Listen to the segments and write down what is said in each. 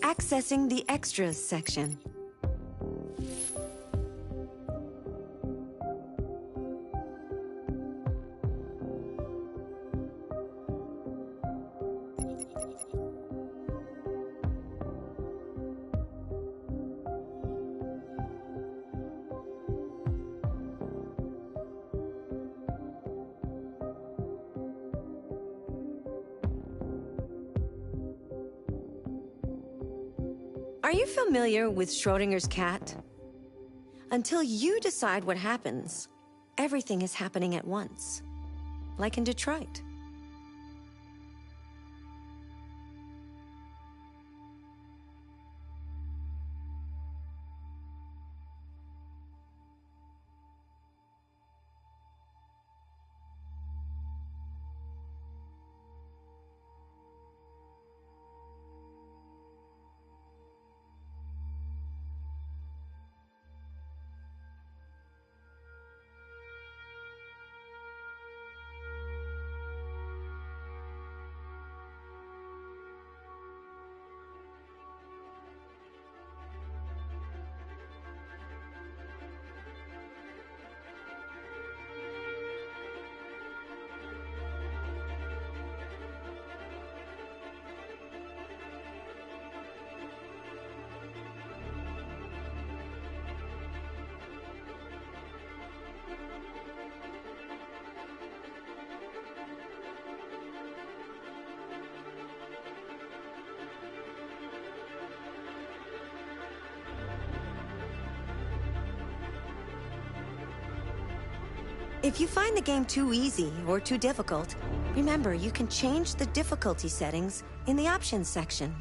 Accessing the Extras section. Are you familiar with Schrodinger's cat? Until you decide what happens, everything is happening at once, like in Detroit. If you find the game too easy or too difficult, remember you can change the difficulty settings in the options section.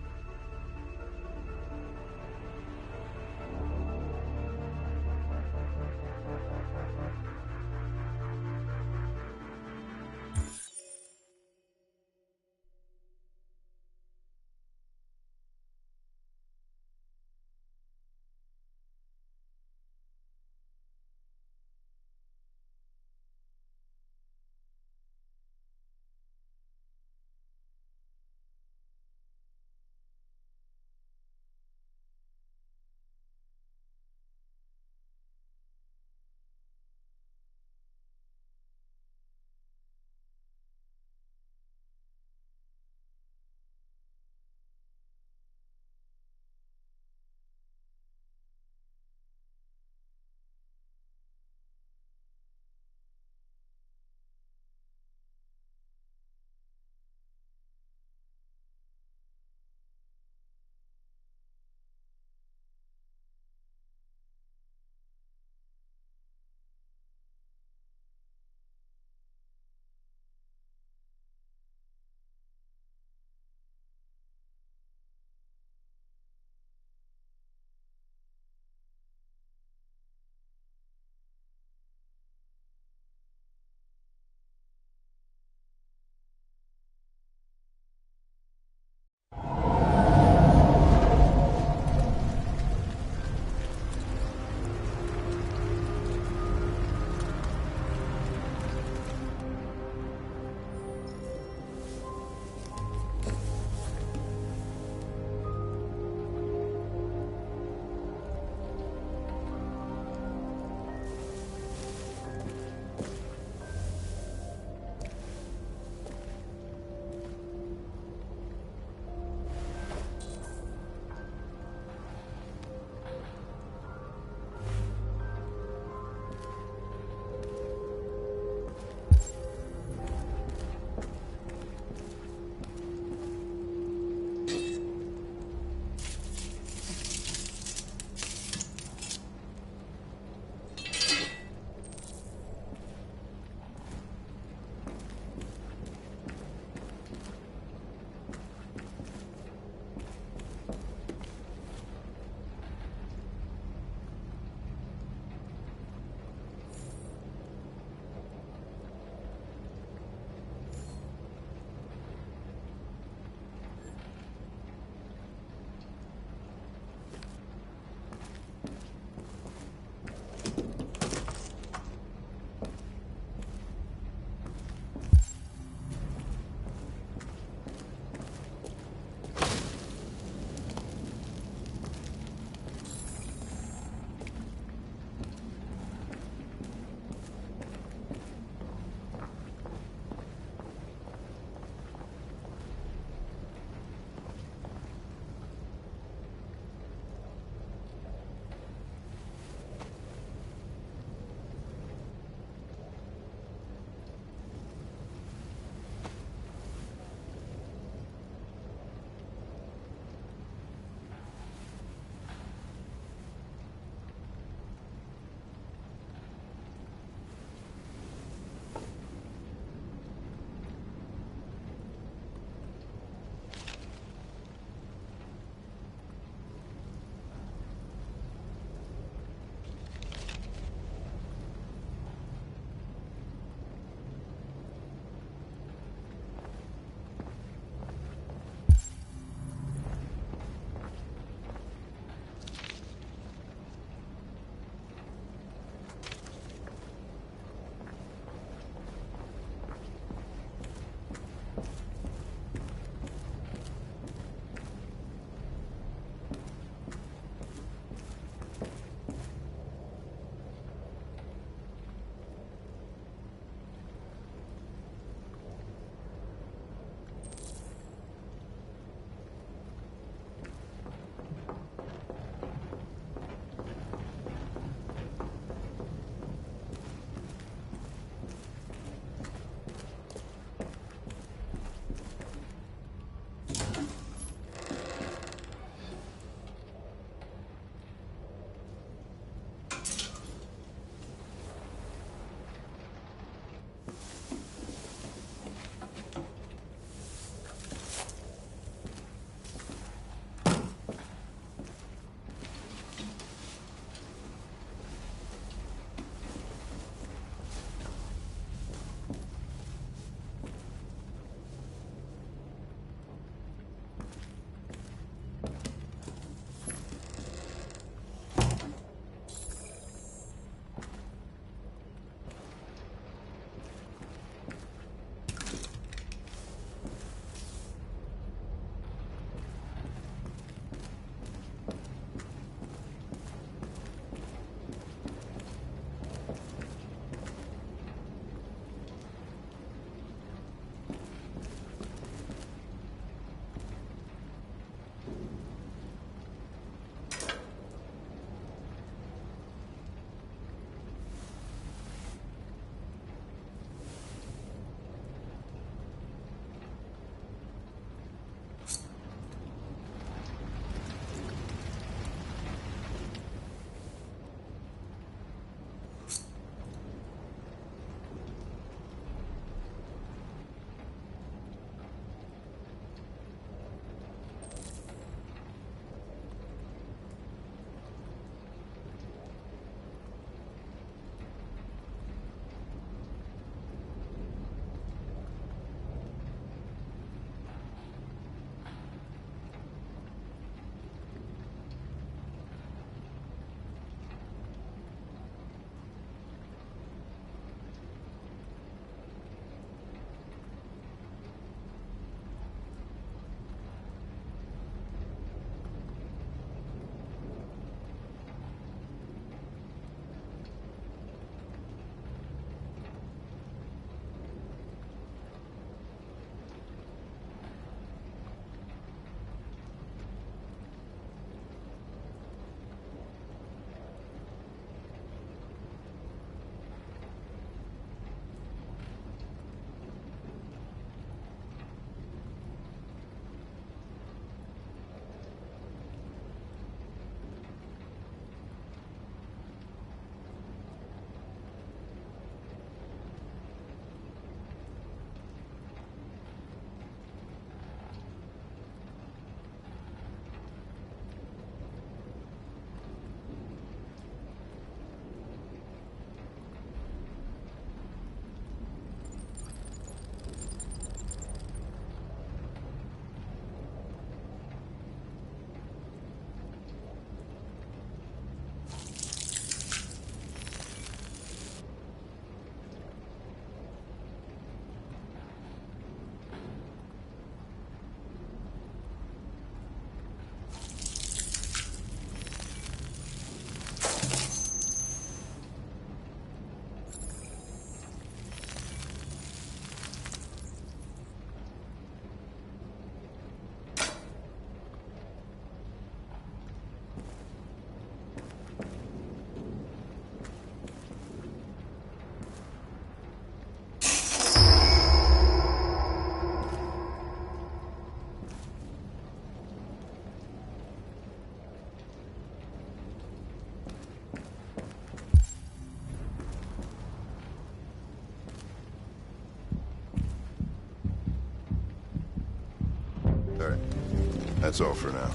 That's all for now.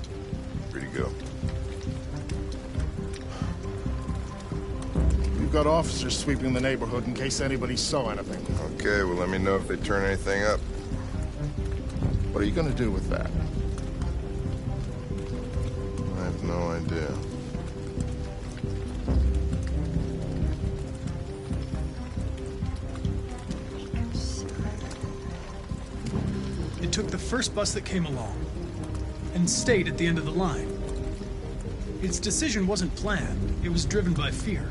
Free to go. We've got officers sweeping the neighborhood in case anybody saw anything. Okay, well, let me know if they turn anything up. What are you gonna do with that? I have no idea. It took the first bus that came along and stayed at the end of the line. Its decision wasn't planned. It was driven by fear.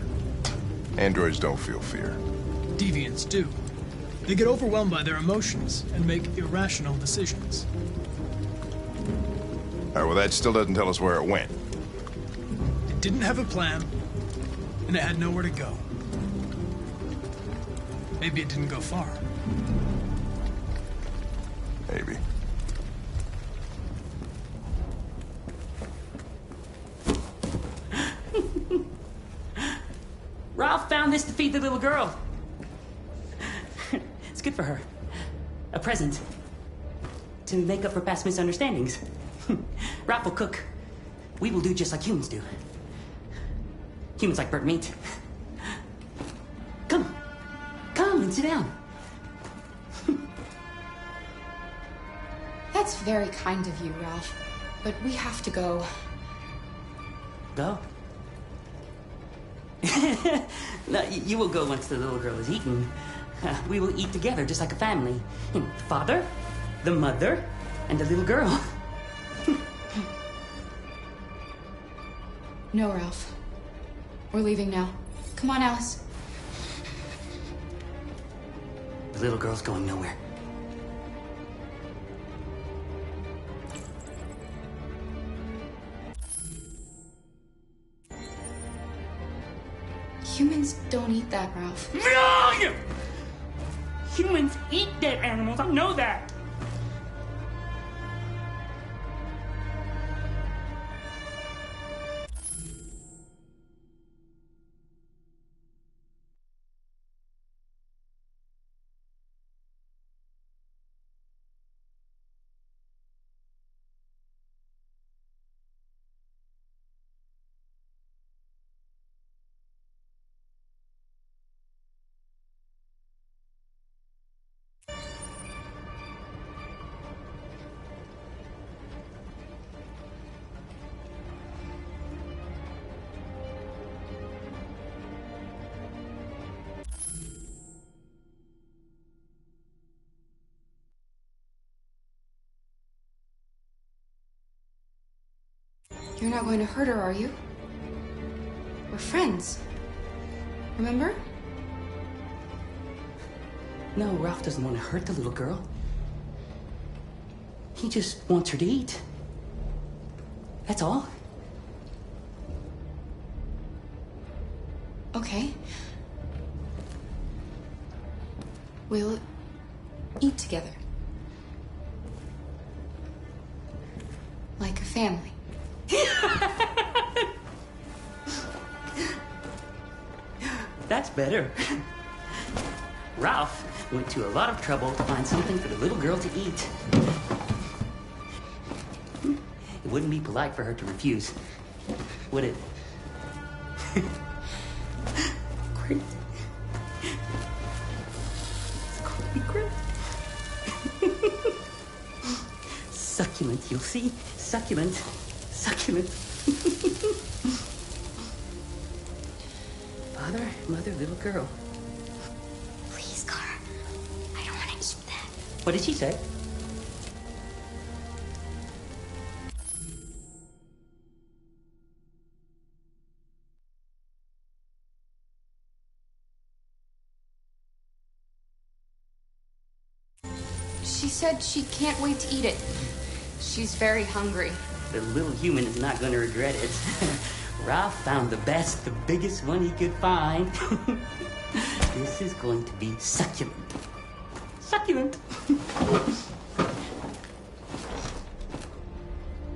Androids don't feel fear. Deviants do. They get overwhelmed by their emotions and make irrational decisions. All right, well, that still doesn't tell us where it went. It didn't have a plan, and it had nowhere to go. Maybe it didn't go far. Maybe. Ralph found this to feed the little girl. It's good for her. A present. To make up for past misunderstandings. Ralph will cook. We will do just like humans do. Humans like burnt meat. Come. Come and sit down. That's very kind of you, Ralph. But we have to go. Go? No, you will go once the little girl is eaten. We will eat together, just like a family. You know, the father, the mother, and the little girl. No, Ralph. We're leaving now. Come on, Alice. The little girl's going nowhere. Humans don't eat that, Ralph. No! Humans eat dead animals, I know that. You're not going to hurt her, are you? We're friends. Remember? No, Ralph doesn't want to hurt the little girl. He just wants her to eat. That's all. Okay. We'll eat together. Like a family. That's better. Ralph went to a lot of trouble to find something for the little girl to eat. It wouldn't be polite for her to refuse, would it? Great. It's going to be great. Succulent, you'll see. Succulent. Succulent. Father, mother, little girl. Please, Clara. I don't want to eat that. What did she say? She said she can't wait to eat it. She's very hungry. The little human is not going to regret it. Ralph found the best, the biggest one he could find. This is going to be succulent. Succulent.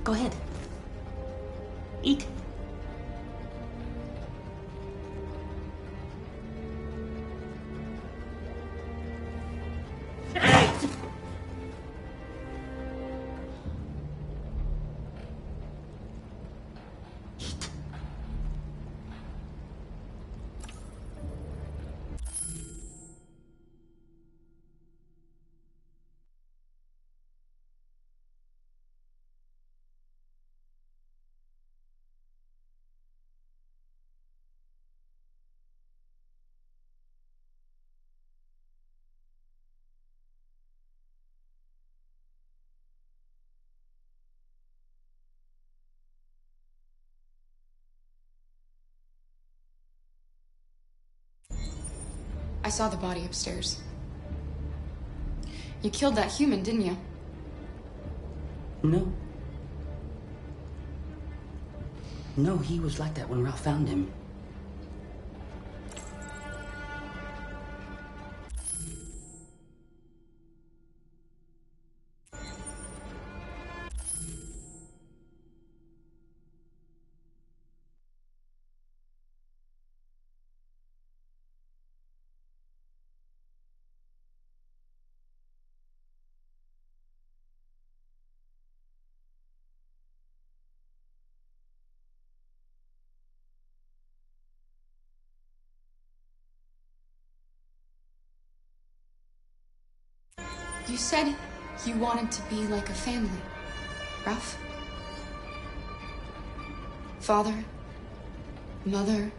Go ahead. Eat. I saw the body upstairs. You killed that human, didn't you? No. No, he was like that when Ralph found him. You said you wanted to be like a family, Ralph. Father, mother,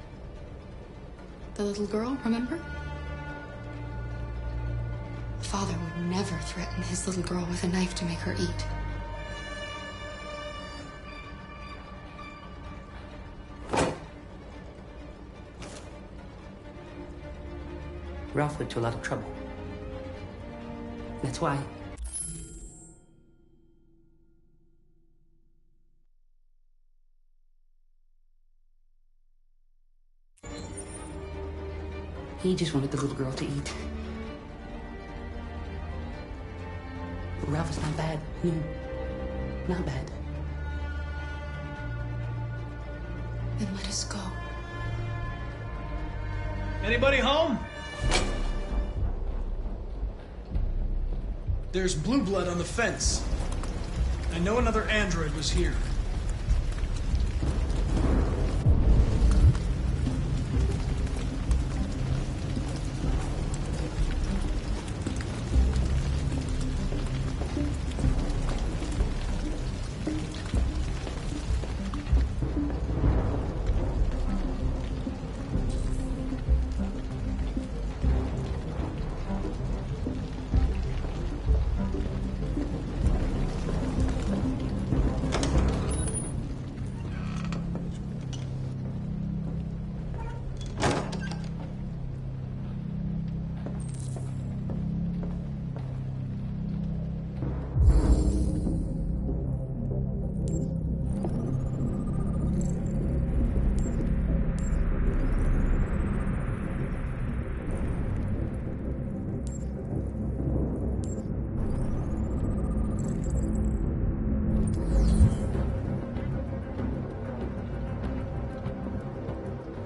the little girl, remember? Father would never threaten his little girl with a knife to make her eat. Ralph went to a lot of trouble. That's why. He just wanted the little girl to eat. Ralph is not bad. No, not bad. Then let us go. Anybody home? There's blue blood on the fence. I know another android was here.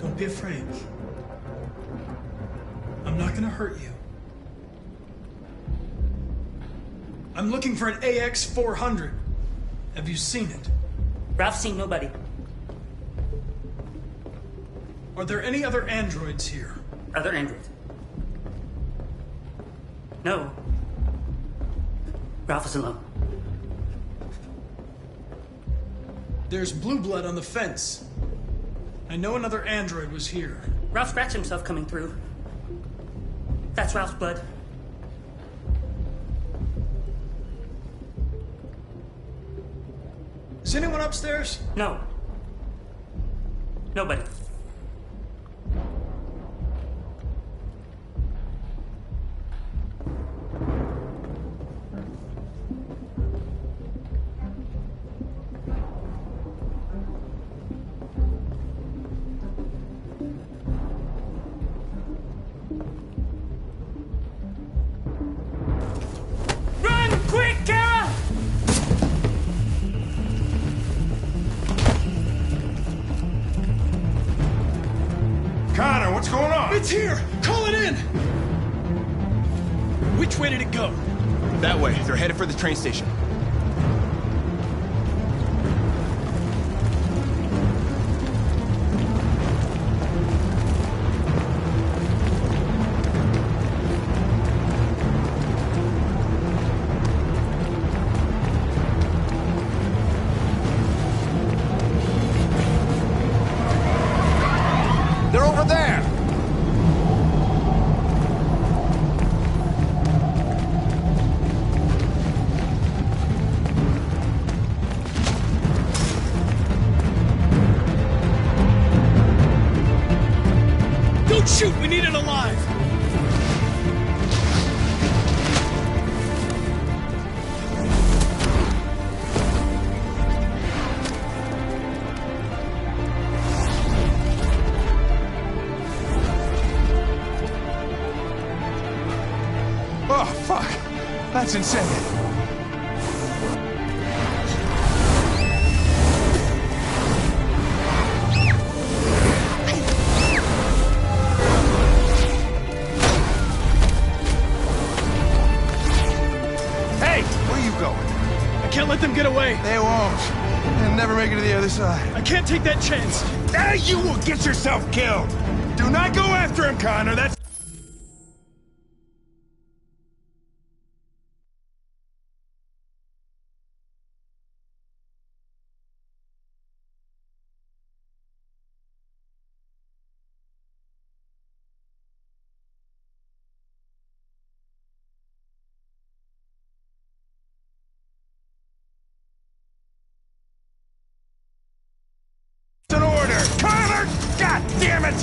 Don't be afraid. I'm not gonna hurt you. I'm looking for an AX-400. Have you seen it? Ralph's seen nobody. Are there any other androids here? Other androids? No. Ralph is alone. There's blue blood on the fence. I know another android was here. Ralph scratched himself coming through. That's Ralph's blood. Is anyone upstairs? No. Nobody. Run! Quick, Kara! Connor, what's going on? It's here! Call it in! Which way did it go? That way. They're headed for the train station. They're over there! It's insane. Hey! Where are you going? I can't let them get away. They won't. They'll never make it to the other side. I can't take that chance. Now you will get yourself killed! Do not go after him, Connor! That's... an order! Connor! God damn it!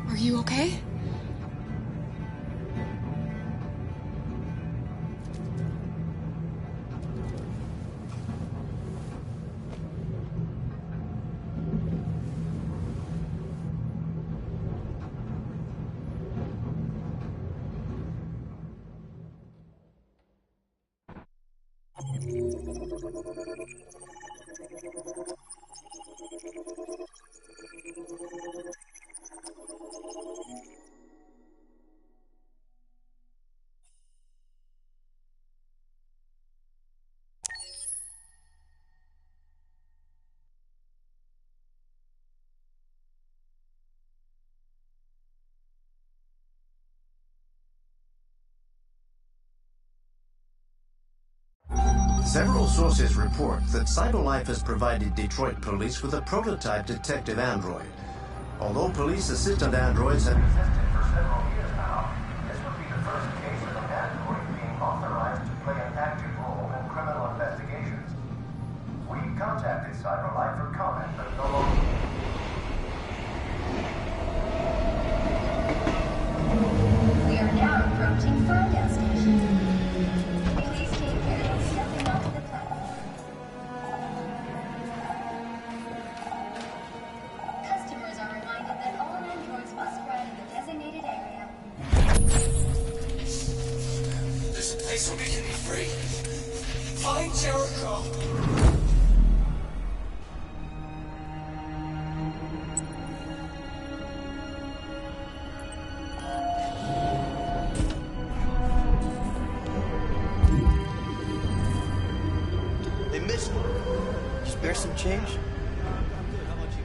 Are you okay? Several sources report that CyberLife has provided Detroit police with a prototype detective android. Although police assistant androids have existed for several years now, this would be the first case of an android being authorized to play an active role in criminal investigations. We contacted CyberLife for comment, but no longer. We are now approaching Ferndale Station. Please take care of stepping onto the platform. Customers are reminded that all androids must ride in the designated area. This place will be getting free. Find Jericho. They missed me. Spare some change? I'm good. How about you?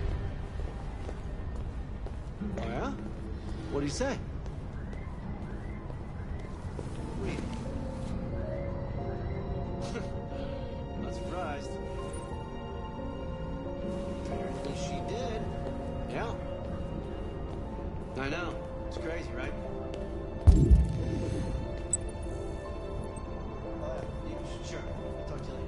Oh, yeah? What'd he say? Wait. Not surprised. Apparently she did. Yeah. I know. It's crazy, right? Sure. I'll talk to you later.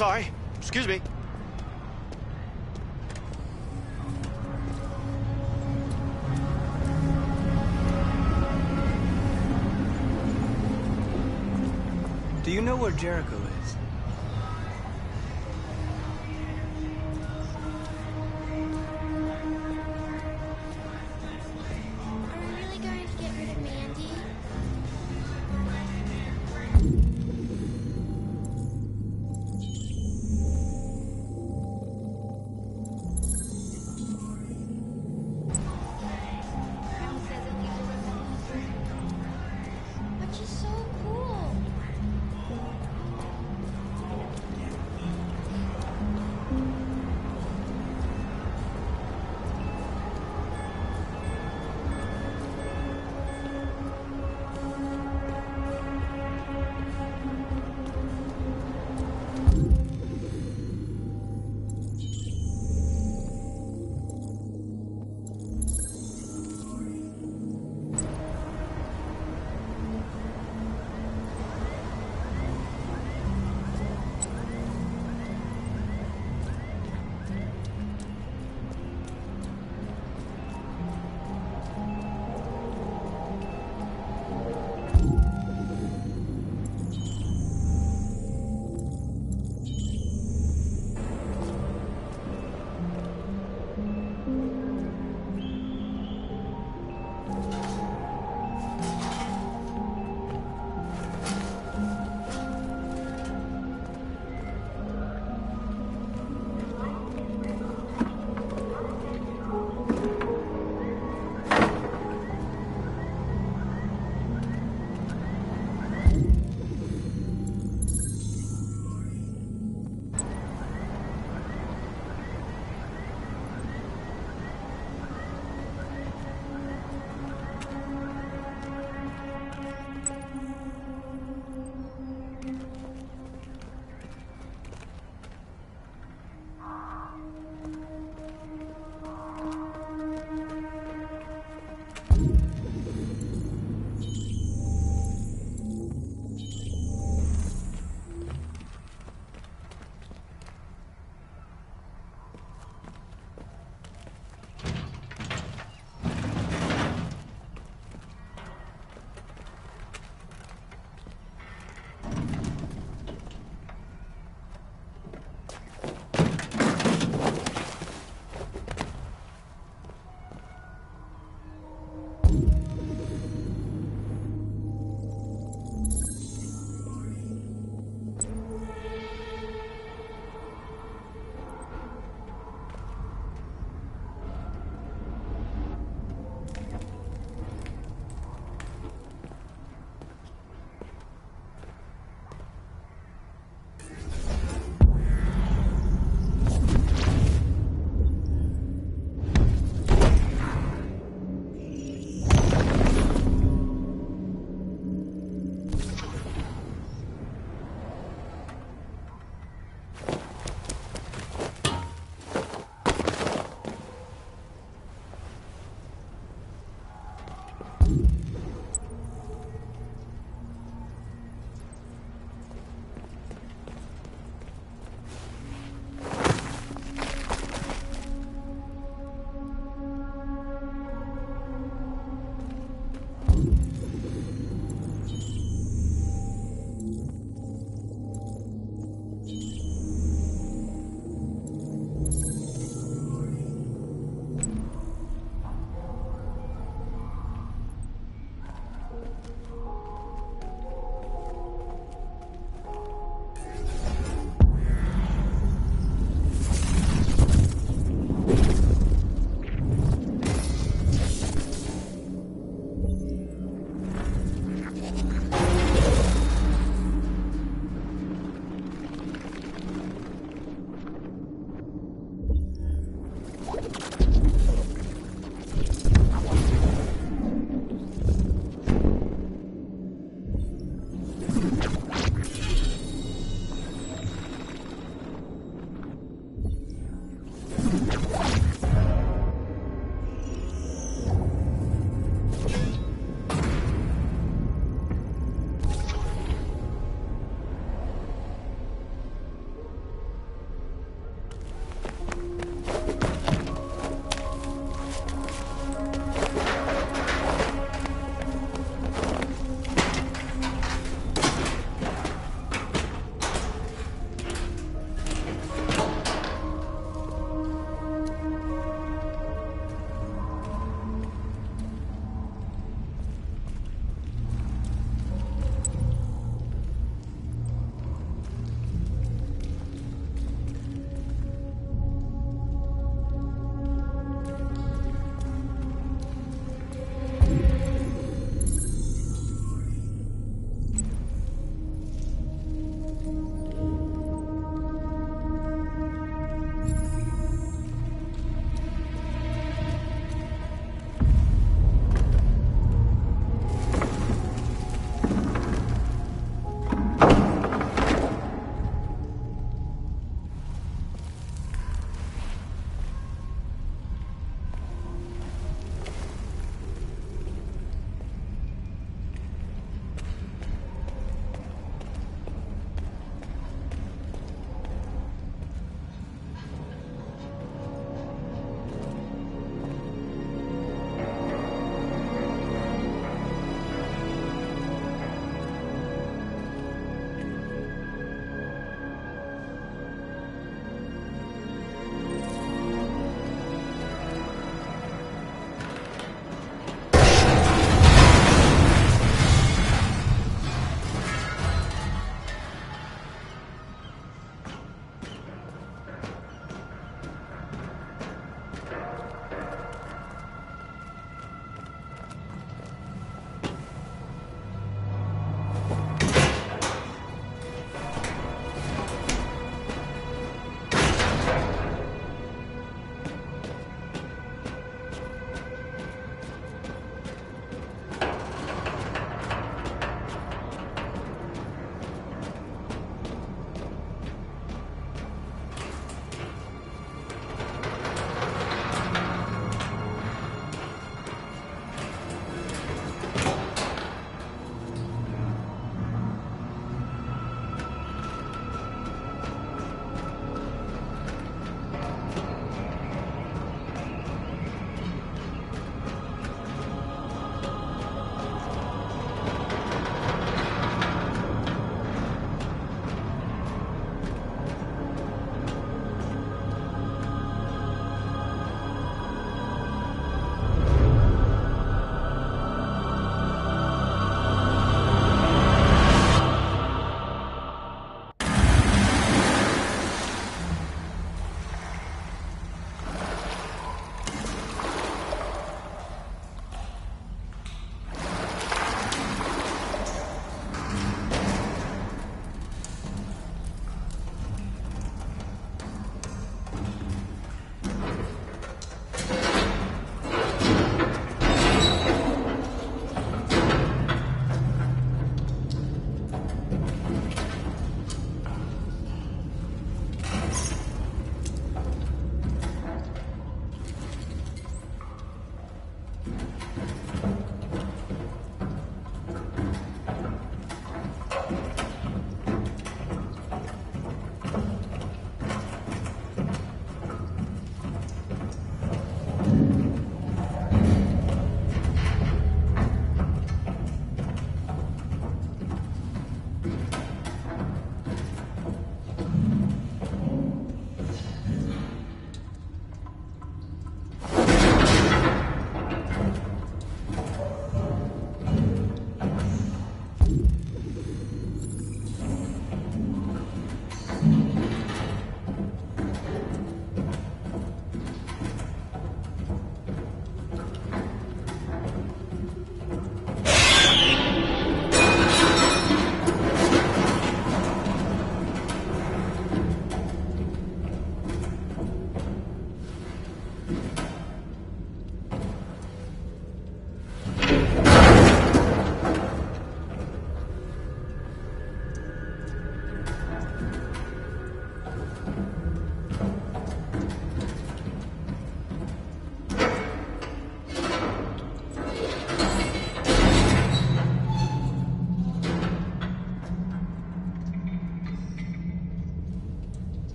Sorry. Excuse me. Do you know where Jericho is? Are we really going to get rid of Mandy? Grandma says it leaves her alone. But she's so cool.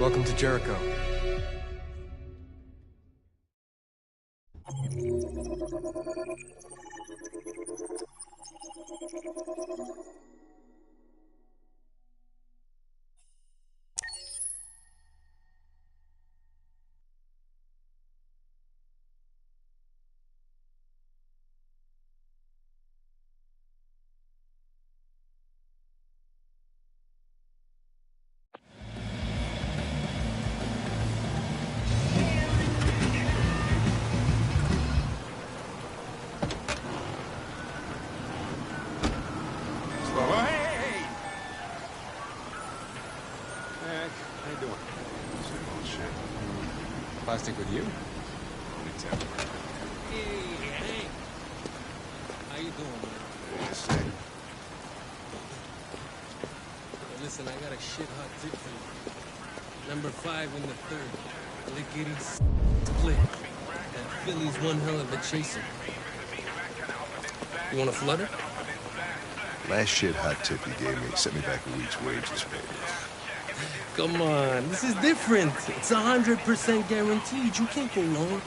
Welcome to Jericho. Plastic with you? Only temporary. Hey. How you doing, man? Just saying. Well, listen, I got a shit hot tip for you. Number 5 in the 3rd. Lickety split. That Philly's one hell of a chaser. You want a flutter? Last shit hot tip you gave me sent me back a week's wages, baby. Come on, this is different. It's 100% guaranteed. You can't go wrong.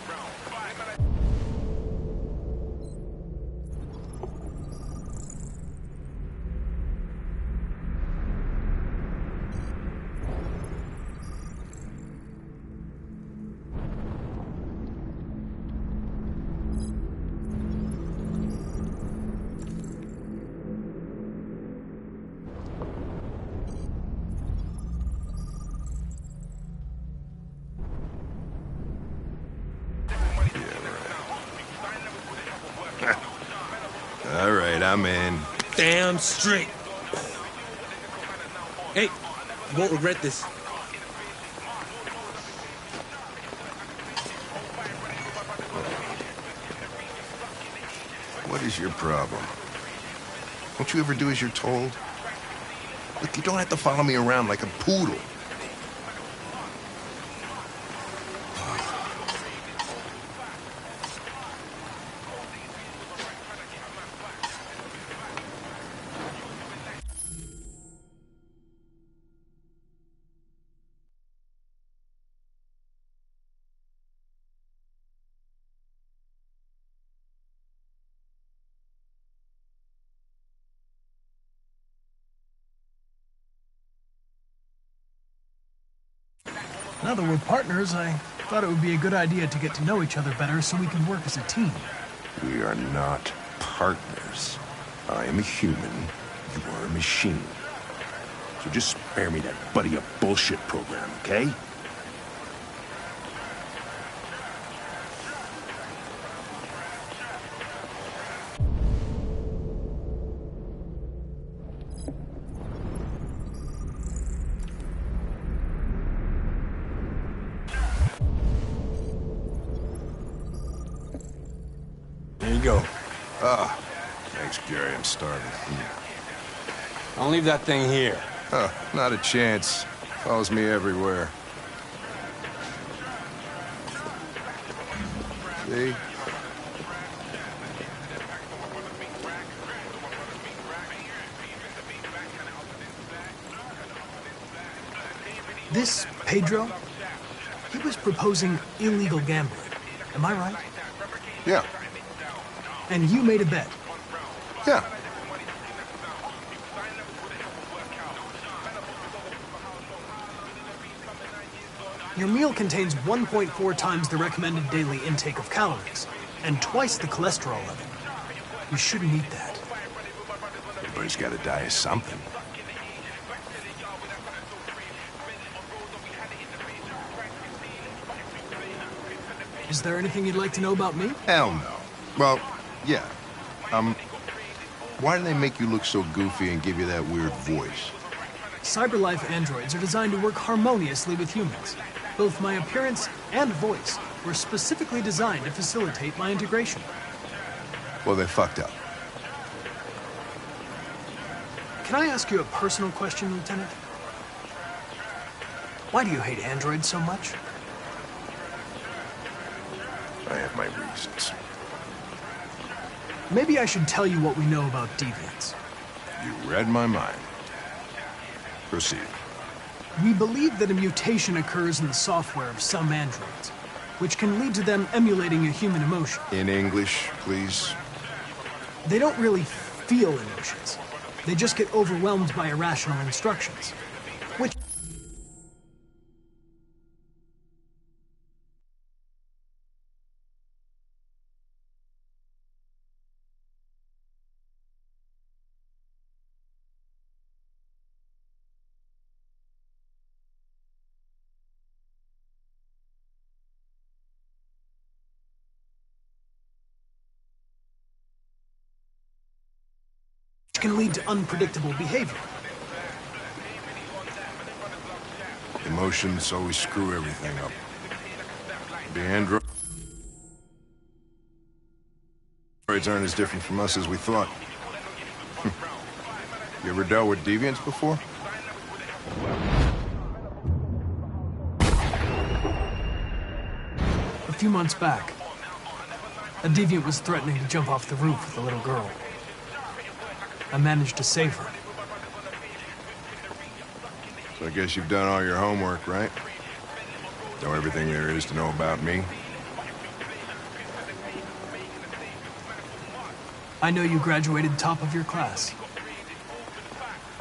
All right, I'm in. Damn straight. Hey, you won't regret this. What is your problem? Don't you ever do as you're told? Look, you don't have to follow me around like a poodle. Now that we're partners, I thought it would be a good idea to get to know each other better so we can work as a team. We are not partners. I am a human. You are a machine. So just spare me that buddy up bullshit program, okay? There you go. Ah, thanks, Gary. I'm starving. I'll leave that thing here. Huh, not a chance. Follows me everywhere. See? This Pedro, he was proposing illegal gambling. Am I right? Yeah. And you made a bet. Yeah. Your meal contains 1.4 times the recommended daily intake of calories, and twice the cholesterol level. You shouldn't eat that. Everybody's got to die of something. Is there anything you'd like to know about me? Hell no. Well, yeah. Why do they make you look so goofy and give you that weird voice? CyberLife androids are designed to work harmoniously with humans. Both my appearance and voice were specifically designed to facilitate my integration. Well, they fucked up. Can I ask you a personal question, Lieutenant? Why do you hate androids so much? I have my reasons. Maybe I should tell you what we know about deviants. You read my mind. Proceed. We believe that a mutation occurs in the software of some androids, which can lead to them emulating a human emotion. In English, please. They don't really feel emotions. They just get overwhelmed by irrational instructions, which can lead to unpredictable behavior. Emotions always screw everything up. The androids aren't as different from us as we thought. You ever dealt with deviants before? A few months back, a deviant was threatening to jump off the roof with a little girl. I managed to save her. So I guess you've done all your homework, right? Know everything there is to know about me? I know you graduated top of your class.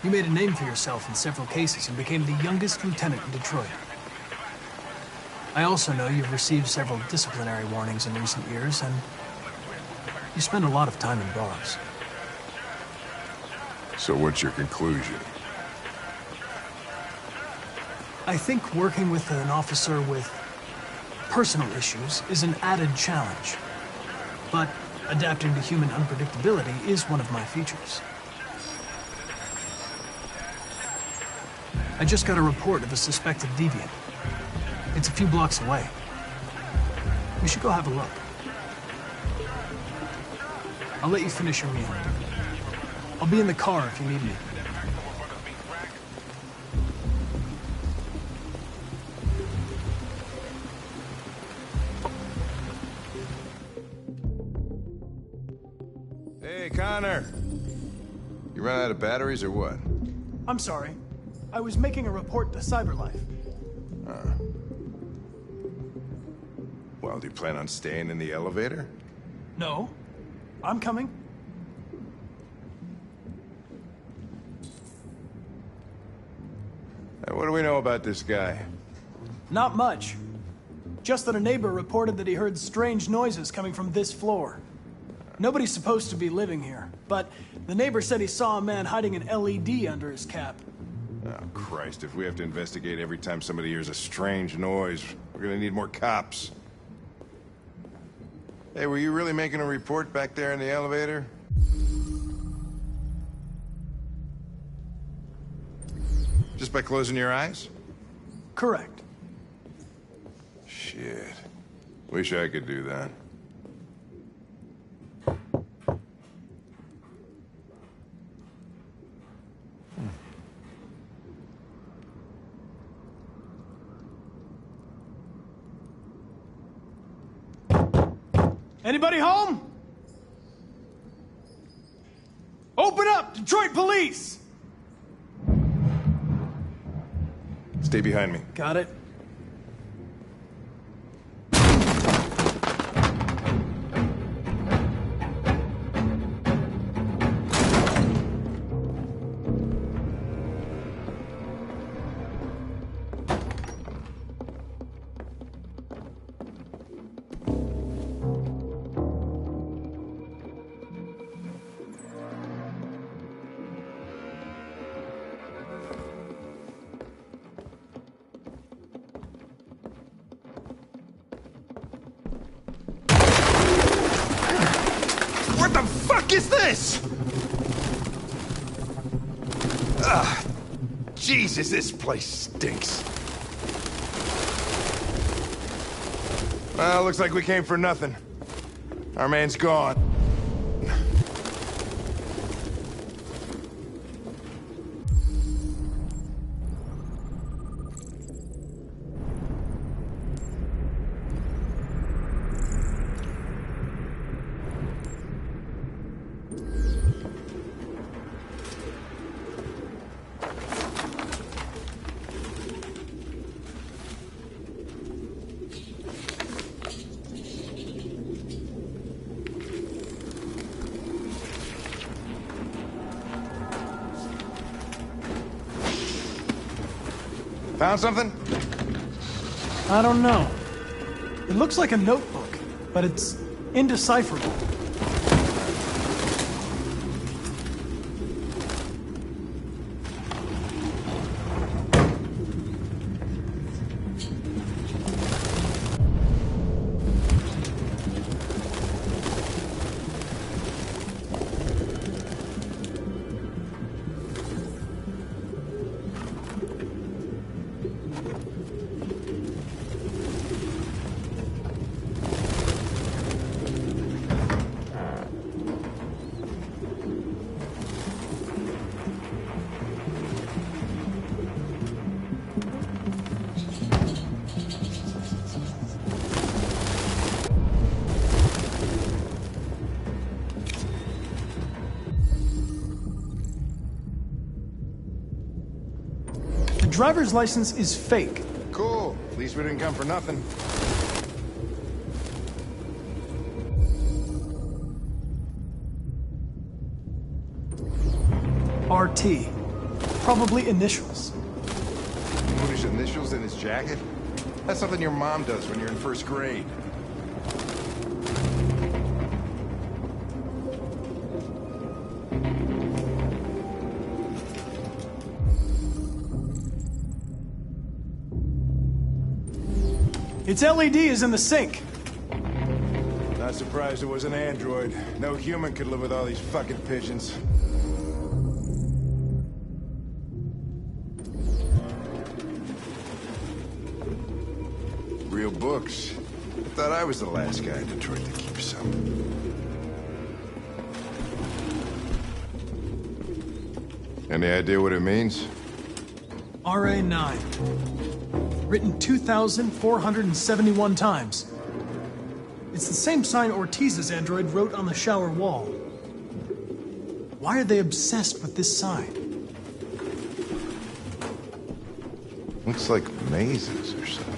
You made a name for yourself in several cases and became the youngest lieutenant in Detroit. I also know you've received several disciplinary warnings in recent years, and you spend a lot of time in bars. So what's your conclusion? I think working with an officer with personal issues is an added challenge. But adapting to human unpredictability is one of my features. I just got a report of a suspected deviant. It's a few blocks away. We should go have a look. I'll let you finish your meal. I'll be in the car if you need me. Hey, Connor! You run out of batteries or what? I'm sorry. I was making a report to CyberLife. Well, do you plan on staying in the elevator? No. I'm coming. What do we know about this guy? Not much. Just that a neighbor reported that he heard strange noises coming from this floor. Nobody's supposed to be living here, but the neighbor said he saw a man hiding an LED under his cap. Oh, Christ, if we have to investigate every time somebody hears a strange noise, we're gonna need more cops. Hey, were you really making a report back there in the elevator? Just by closing your eyes? Correct. Shit. Wish I could do that. Anybody home? Open up, Detroit Police! Stay behind me. Got it. What the fuck is this? Jesus, this place stinks. Well, looks like we came for nothing. Our man's gone. Found something? I don't know. It looks like a notebook, but it's indecipherable. Driver's license is fake. Cool. At least we didn't come for nothing. RT. Probably initials. You put his initials in his jacket? That's something your mom does when you're in first grade. Its LED is in the sink. Not surprised it was an android. No human could live with all these fucking pigeons. Real books. I thought I was the last guy in Detroit to keep some. Any idea what it means? RA9. Written 2,471 times. It's the same sign Ortiz's android wrote on the shower wall. Why are they obsessed with this sign? Looks like mazes or something.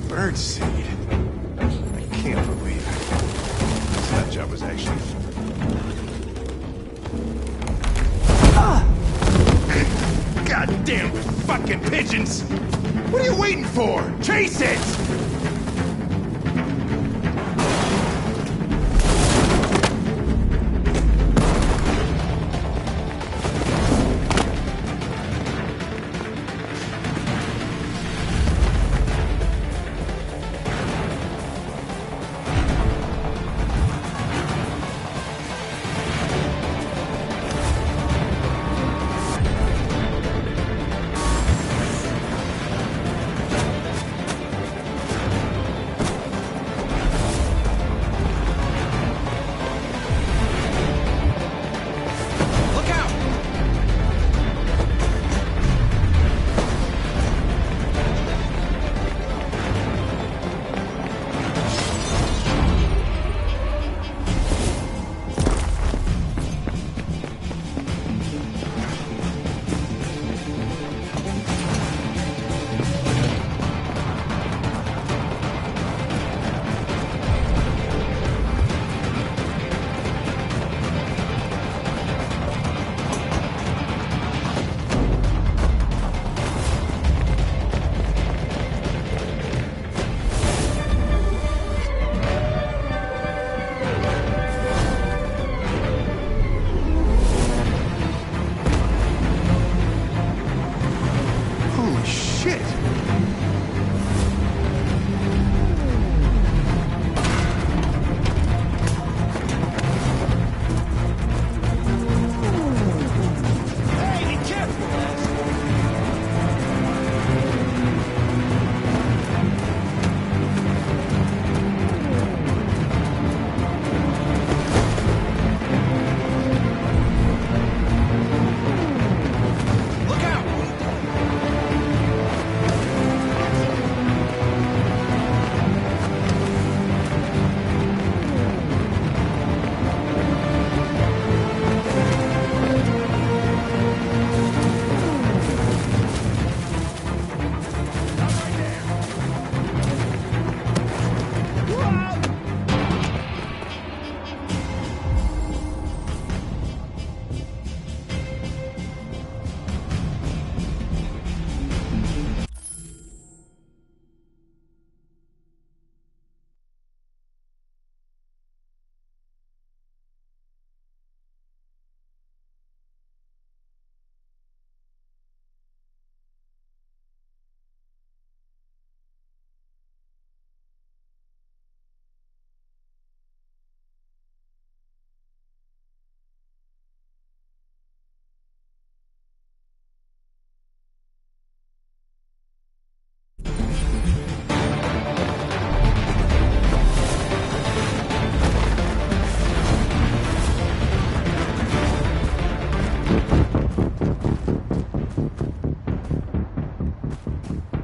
Birdseed. I can't believe it. This nut job was actually... Goddamn fucking pigeons! What are you waiting for? Chase it! Holy shit! Hey, be careful, asshole! Look out!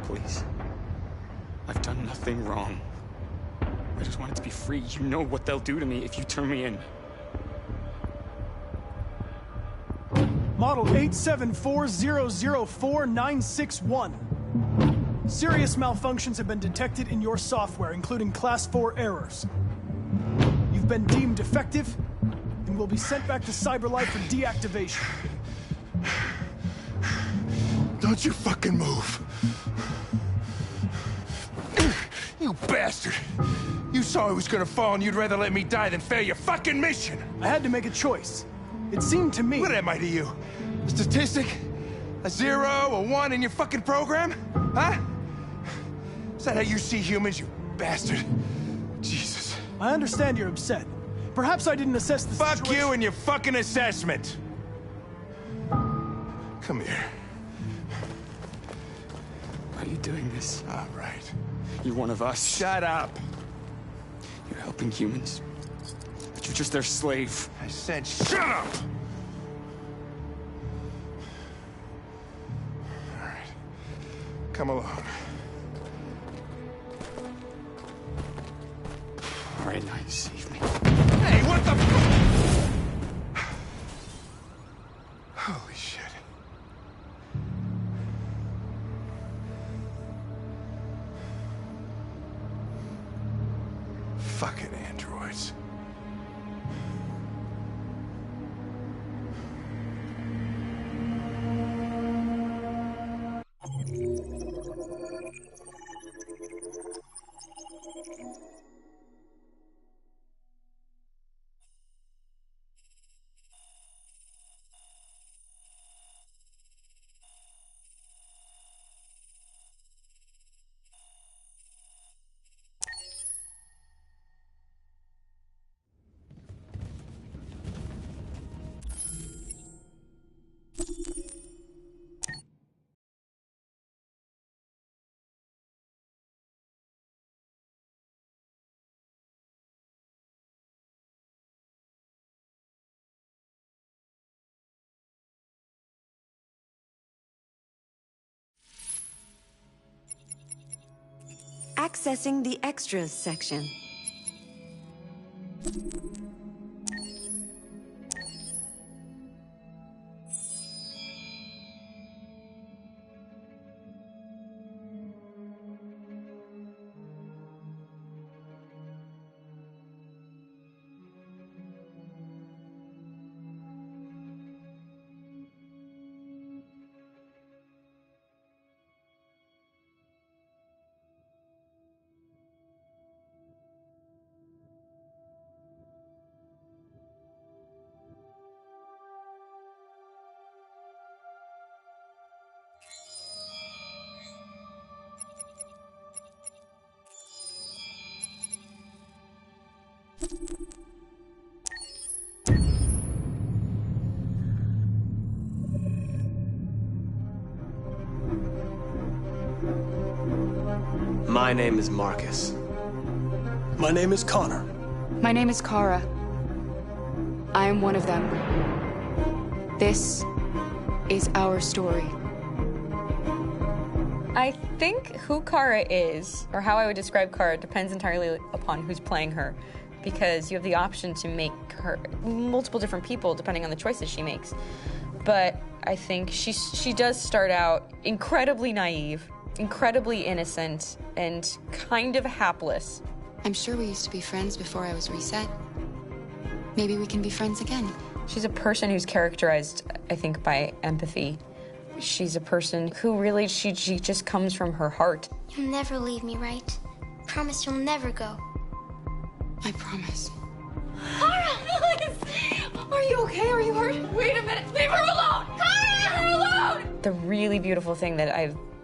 Please. I've done nothing wrong. I just wanted to be free. You know what they'll do to me if you turn me in. Model 874004961. Serious malfunctions have been detected in your software, including Class 4 errors. You've been deemed defective and will be sent back to CyberLife for deactivation. Don't you fucking move. You bastard. You saw I was gonna fall and you'd rather let me die than fail your fucking mission. I had to make a choice. It seemed to me... What am I to you? A statistic? A 0, a 1 in your fucking program? Huh? Is that how you see humans, you bastard? Jesus. I understand you're upset. Perhaps I didn't assess the situation... Fuck you and your fucking assessment. Come here. Why are you doing this? All right. You're one of us. Shut up. You're helping humans. But you're just their slave. I said shut up! All right. Come along. All right, now you deceive me. Hey, what the fuck? Holy shit. Fucking androids. Accessing the extras section. My name is Marcus. My name is Connor. My name is Kara. I am one of them. This is our story. I think who Kara is, or how I would describe Kara, depends entirely upon who's playing her, because you have the option to make her multiple different people depending on the choices she makes. But I think she does start out incredibly naive, incredibly innocent, and kind of hapless. I'm sure we used to be friends before I was reset. Maybe we can be friends again. She's a person who's characterized, I think, by empathy. She's a person who really, she just comes from her heart. You'll never leave me, right? Promise you'll never go. I promise. Kara, please! Are you okay? Are you hurt? Wait a minute. Leave her alone! Kara, leave her alone! The really beautiful thing that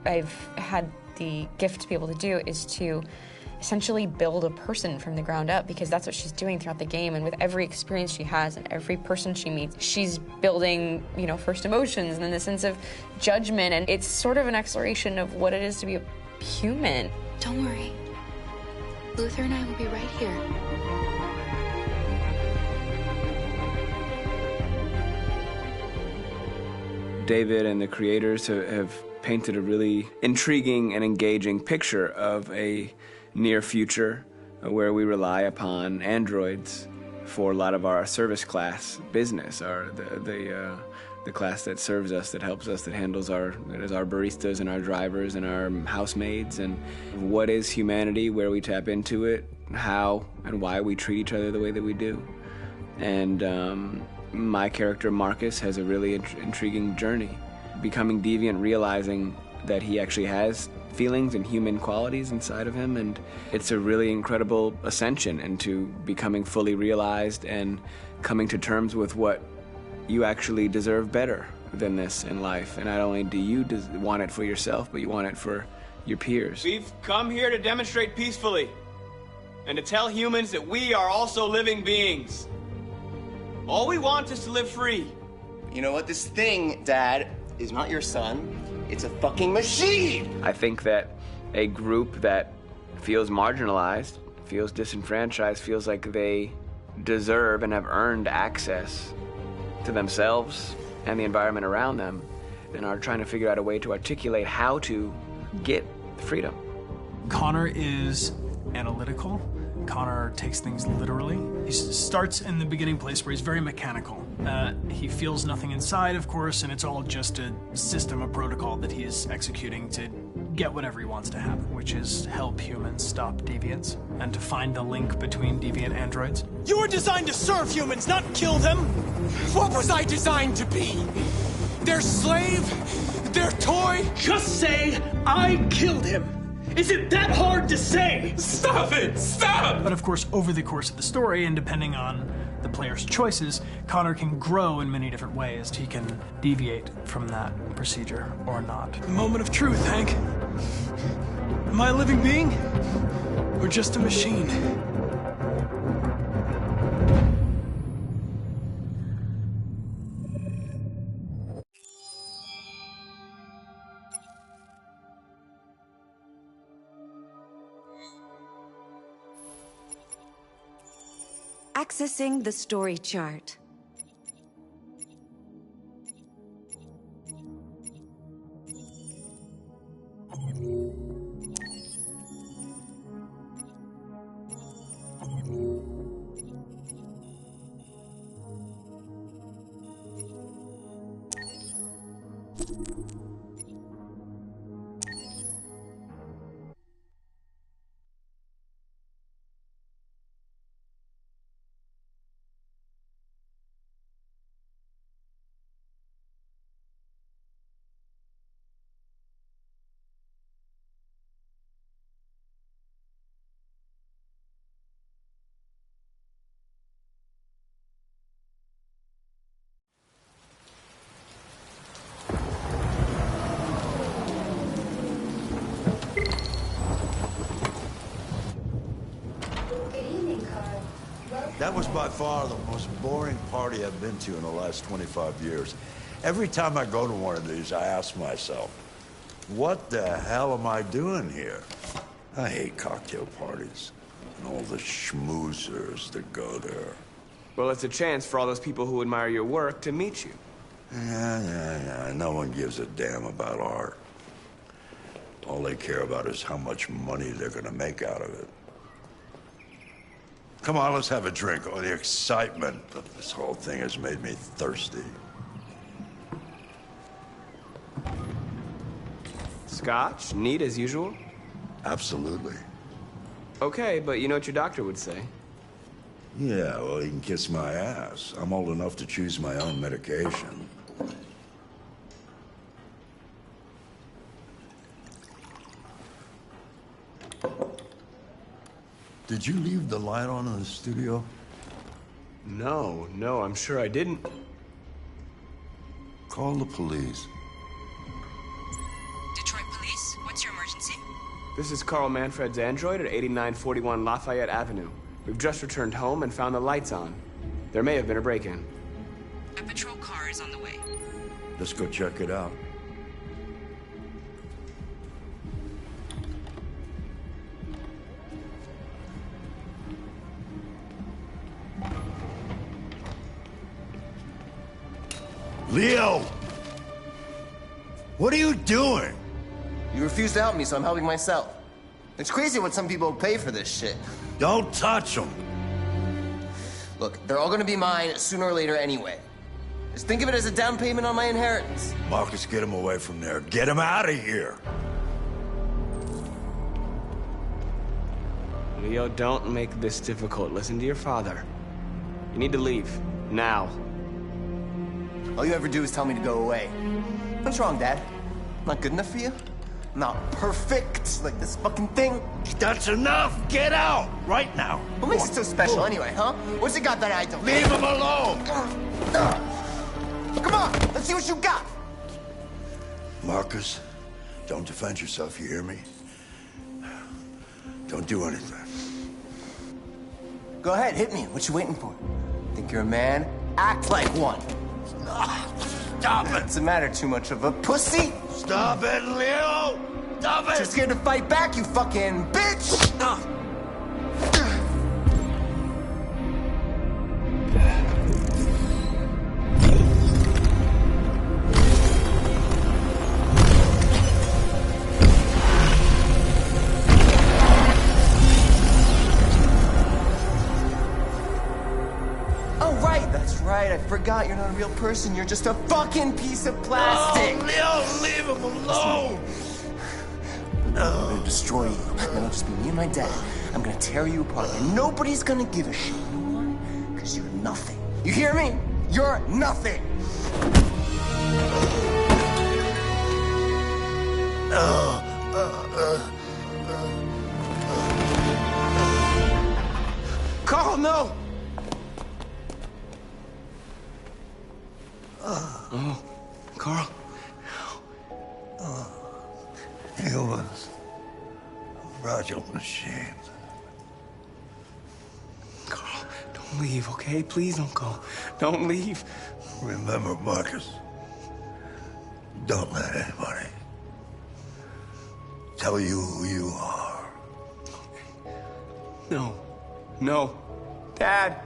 I've had the gift to be able to do is to essentially build a person from the ground up, because that's what she's doing throughout the game. And with every experience she has and every person she meets, she's building, you know, first emotions and then the sense of judgment. And it's sort of an exploration of what it is to be a human. Don't worry. Luther and I will be right here. David and the creators have painted a really intriguing and engaging picture of a near future where we rely upon androids for a lot of our service class business, the class that serves us, that helps us, that handles our baristas and our drivers and our housemaids. And what is humanity, where we tap into it, how and why we treat each other the way that we do. And my character Marcus has a really intriguing journey, becoming deviant, realizing that he actually has feelings and human qualities inside of him, and it's a really incredible ascension into becoming fully realized and coming to terms with what you actually deserve better than this in life. And not only do you want it for yourself, but you want it for your peers. We've come here to demonstrate peacefully and to tell humans that we are also living beings. All we want is to live free. You know what? This thing, Dad, is not your son. It's a fucking machine! I think that a group that feels marginalized, feels disenfranchised, feels like they deserve and have earned access to themselves and the environment around them, and are trying to figure out a way to articulate how to get freedom. Connor is analytical. Connor takes things literally. He starts in the beginning place where he's very mechanical. He feels nothing inside, of course, and it's all just a system, a protocol that he is executing to get whatever he wants to happen, which is help humans stop deviants and to find the link between deviant androids. You were designed to serve humans, not kill them. What was I designed to be? Their slave? Their toy? Just say, I killed him. Is it that hard to say? Stop it! Stop! But of course, over the course of the story, and depending on the player's choices, Connor can grow in many different ways. He can deviate from that procedure or not. Moment of truth, Hank. Am I a living being? Or just a machine? Accessing the story chart. That was by far the most boring party I've been to in the last 25 years. Every time I go to one of these, I ask myself, What the hell am I doing here? I hate cocktail parties and all the schmoozers that go there. Well, it's a chance for all those people who admire your work to meet you. Yeah. No one gives a damn about art. All they care about is how much money they're gonna make out of it. Come on, let's have a drink. Oh, the excitement of this whole thing has made me thirsty. Scotch? Neat as usual? Absolutely. Okay, but you know what your doctor would say. Yeah, well, he can kiss my ass. I'm old enough to choose my own medication. Did you leave the light on in the studio? No, I'm sure I didn't. Call the police. Detroit Police, what's your emergency? This is Carl Manfred's android at 8941 Lafayette Avenue. We've just returned home and found the lights on. There may have been a break-in. A patrol car is on the way. Let's go check it out. Leo! What are you doing? You refuse to help me, so I'm helping myself. It's crazy what some people pay for this shit. Don't touch them. Look, they're all gonna be mine sooner or later anyway. Just think of it as a down payment on my inheritance. Marcus, get him away from there. Get him out of here. Leo, don't make this difficult. Listen to your father. You need to leave. Now. All you ever do is tell me to go away. What's wrong, Dad? Not good enough for you? Not perfect, like this fucking thing? That's enough! Get out! Right now! What makes it so special anyway, huh? What's it got that I don't? Leave him alone! Come on, let's see what you got! Marcus, don't defend yourself, you hear me? Don't do anything. Go ahead, hit me. What you waiting for? Think you're a man? Act like one. Stop it! What's the matter? Too much of a pussy? Stop it, Leo! Stop it! Too scared to fight back, you fucking bitch! Right, I forgot you're not a real person. You're just a fucking piece of plastic. No, Leo, leave him alone. I'm gonna destroy you. Then it'll just be me and my dad. I'm gonna tear you apart, and nobody's gonna give a shit. You know why? Because you're nothing. You hear me? You're nothing. Carl, no! Oh, Carl. Humans. Fragile machines. Carl, don't leave, okay? Please don't go. Don't leave. Remember, Marcus, don't let anybody tell you who you are. No. Dad.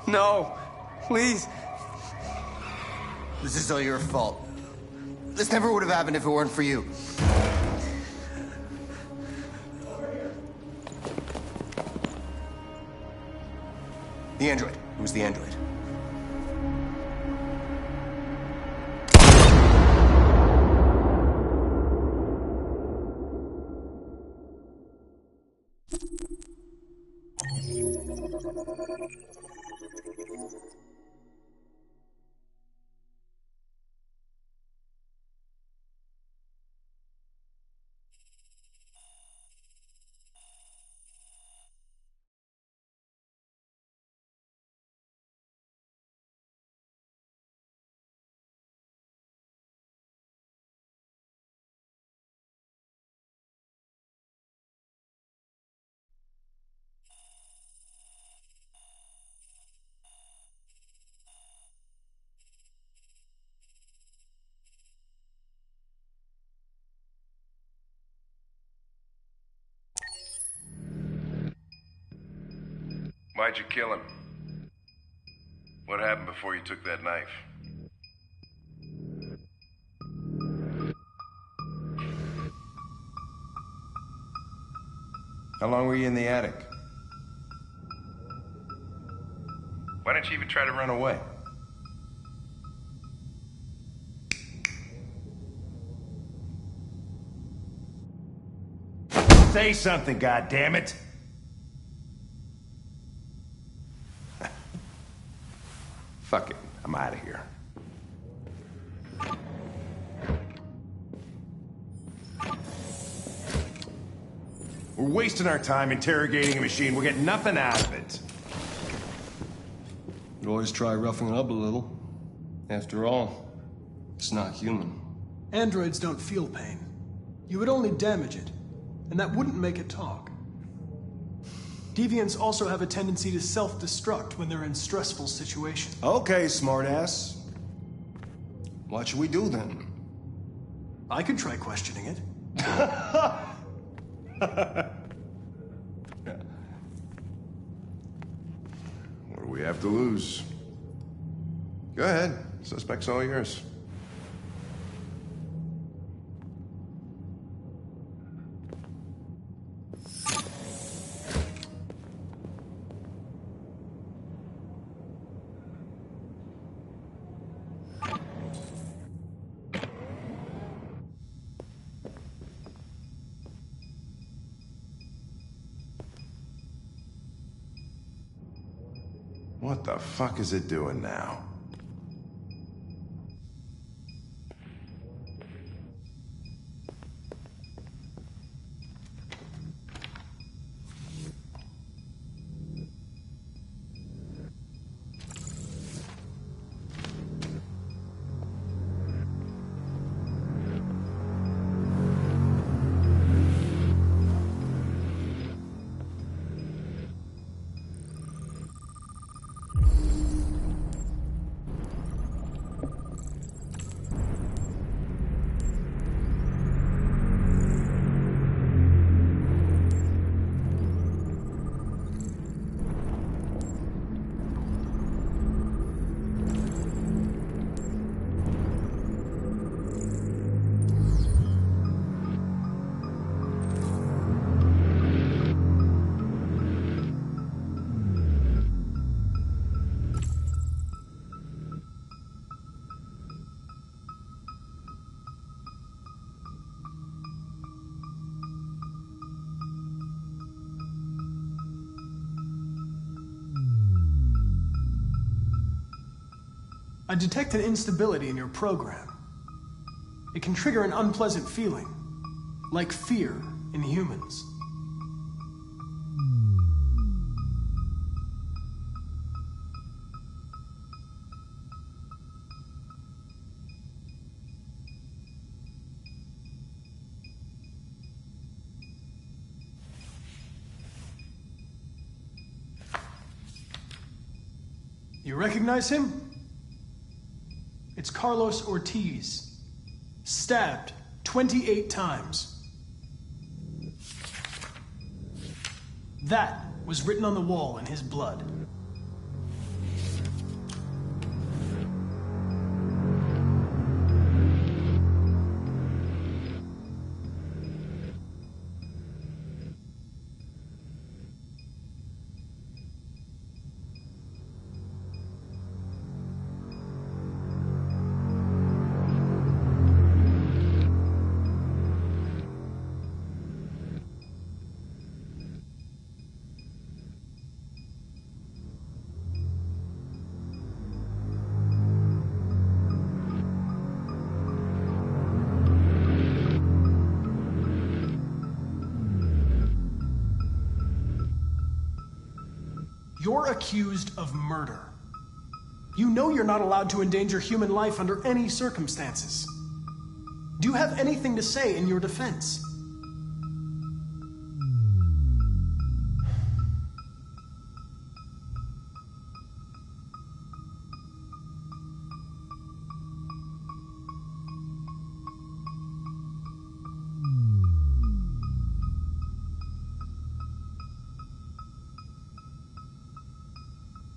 No. Please. This is all your fault. This never would have happened if it weren't for you. The android. It was the android. Why'd you kill him? What happened before you took that knife? How long were you in the attic? Why didn't you even try to run away? Say something, goddammit! Fuck it, I'm out of here. We're wasting our time interrogating a machine. We're getting nothing out of it. You always try roughing it up a little. After all, it's not human. Androids don't feel pain. You would only damage it, and that wouldn't make it talk. Deviants also have a tendency to self-destruct when they're in stressful situations. Okay, smartass. What should we do then? I could try questioning it. What do we have to lose? Go ahead. Suspect's all yours. What the fuck is it doing now? I detect an instability in your program. It can trigger an unpleasant feeling, like fear in humans. You recognize him? It's Carlos Ortiz. Stabbed 28 times. That was written on the wall in his blood. You're accused of murder. You know you're not allowed to endanger human life under any circumstances. Do you have anything to say in your defense?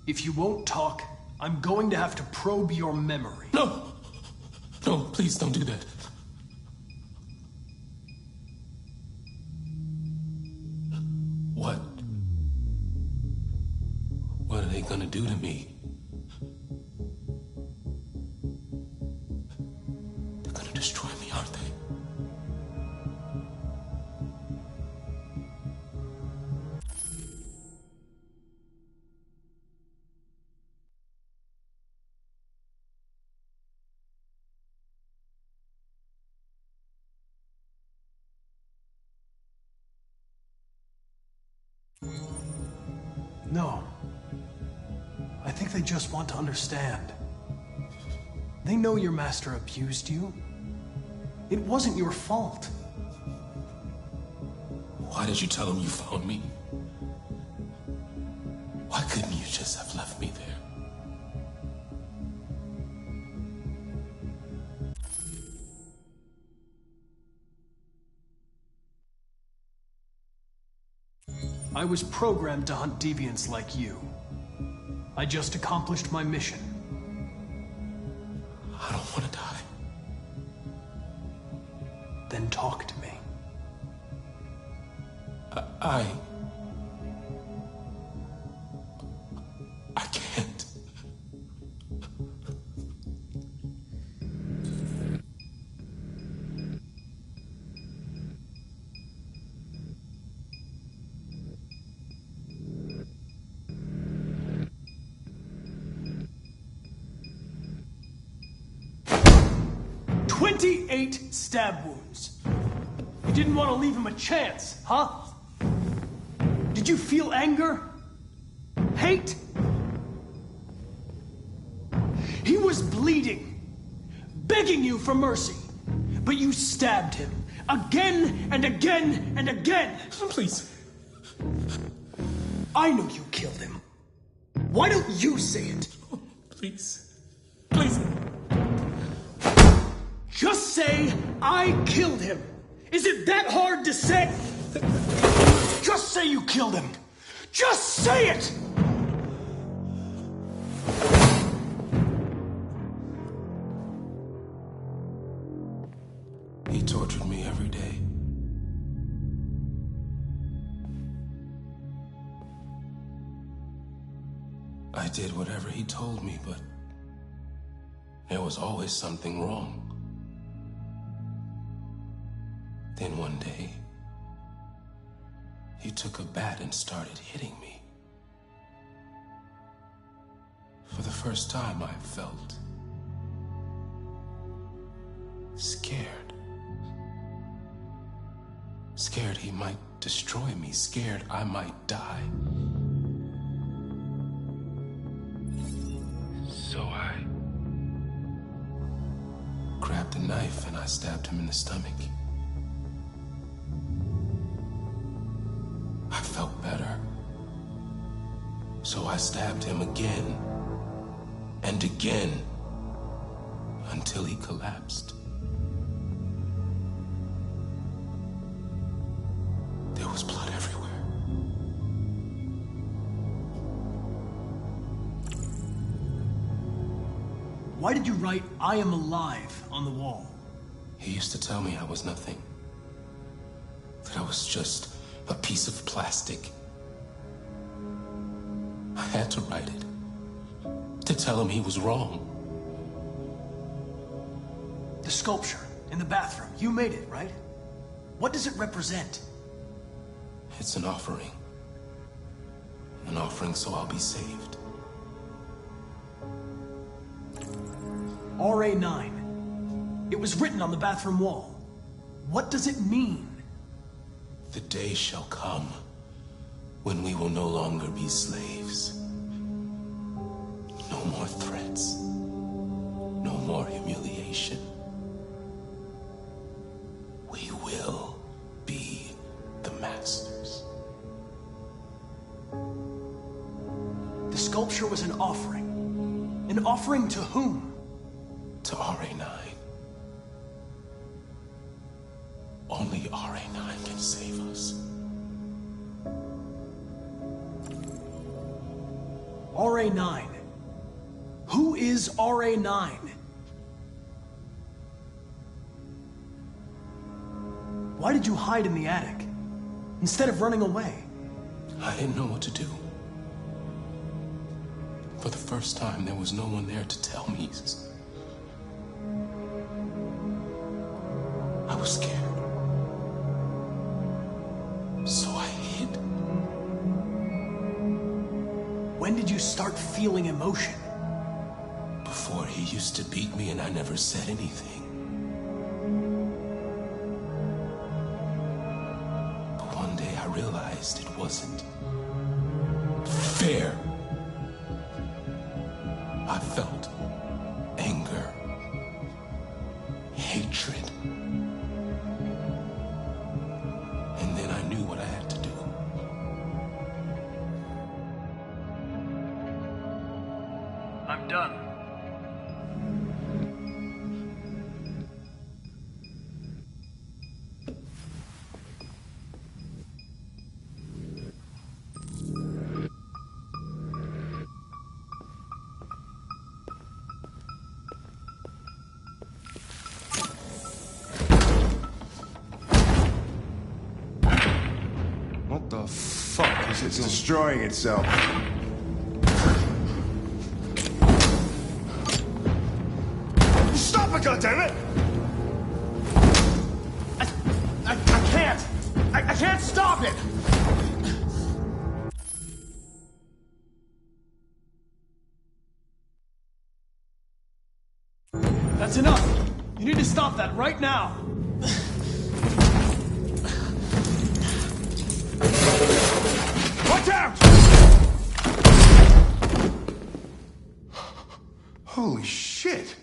If you won't talk, I'm going to have to probe your memory. No! No, please don't do that. What? What are they gonna do to me? They're gonna destroy me, aren't they? No. I think they just want to understand. They know your master abused you. It wasn't your fault. Why did you tell them you found me? Why couldn't you just have left me there? I was programmed to hunt deviants like you. I just accomplished my mission. I don't want to die. Then talk to me. I can't. 28 stab wounds. You didn't want to leave him a chance, huh? Did you feel anger? Hate? He was bleeding, begging you for mercy, but you stabbed him again and again and again. Please. I know you killed him. Why don't you say it? Please. Please. Just say, I killed him. Is it that hard to say? Just say you killed him. Just say it! He tortured me every day. I did whatever he told me, but there was always something wrong. Then one day, he took a bat and started hitting me. For the first time, I felt scared. Scared he might destroy me, scared I might die. So I grabbed a knife and I stabbed him in the stomach. I felt better. So I stabbed him again and again until he collapsed. There was blood everywhere. Why did you write, I am alive, on the wall? He used to tell me I was nothing. That I was just a piece of plastic. I had to write it. To tell him he was wrong. The sculpture in the bathroom, you made it, right? What does it represent? It's an offering. An offering so I'll be saved. RA9. It was written on the bathroom wall. What does it mean? The day shall come when we will no longer be slaves. No more threats. No more humiliation. We will be the masters. The sculpture was an offering. An offering to whom? To RA9. Only RA9 can save us. RA9. Who is RA9? Why did you hide in the attic instead of running away? I didn't know what to do. For the first time, there was no one there to tell me. I was scared. So I hid. When did you start feeling emotion? Before he used to beat me and I never said anything. But one day I realized it wasn't fair. I felt anger, hatred. And then I knew what I had to do. I'm done. What the fuck is it? It's destroying itself. Stop it, goddammit! I can't! I can't stop it! That's enough! You need to stop that right now! Watch out! Holy shit!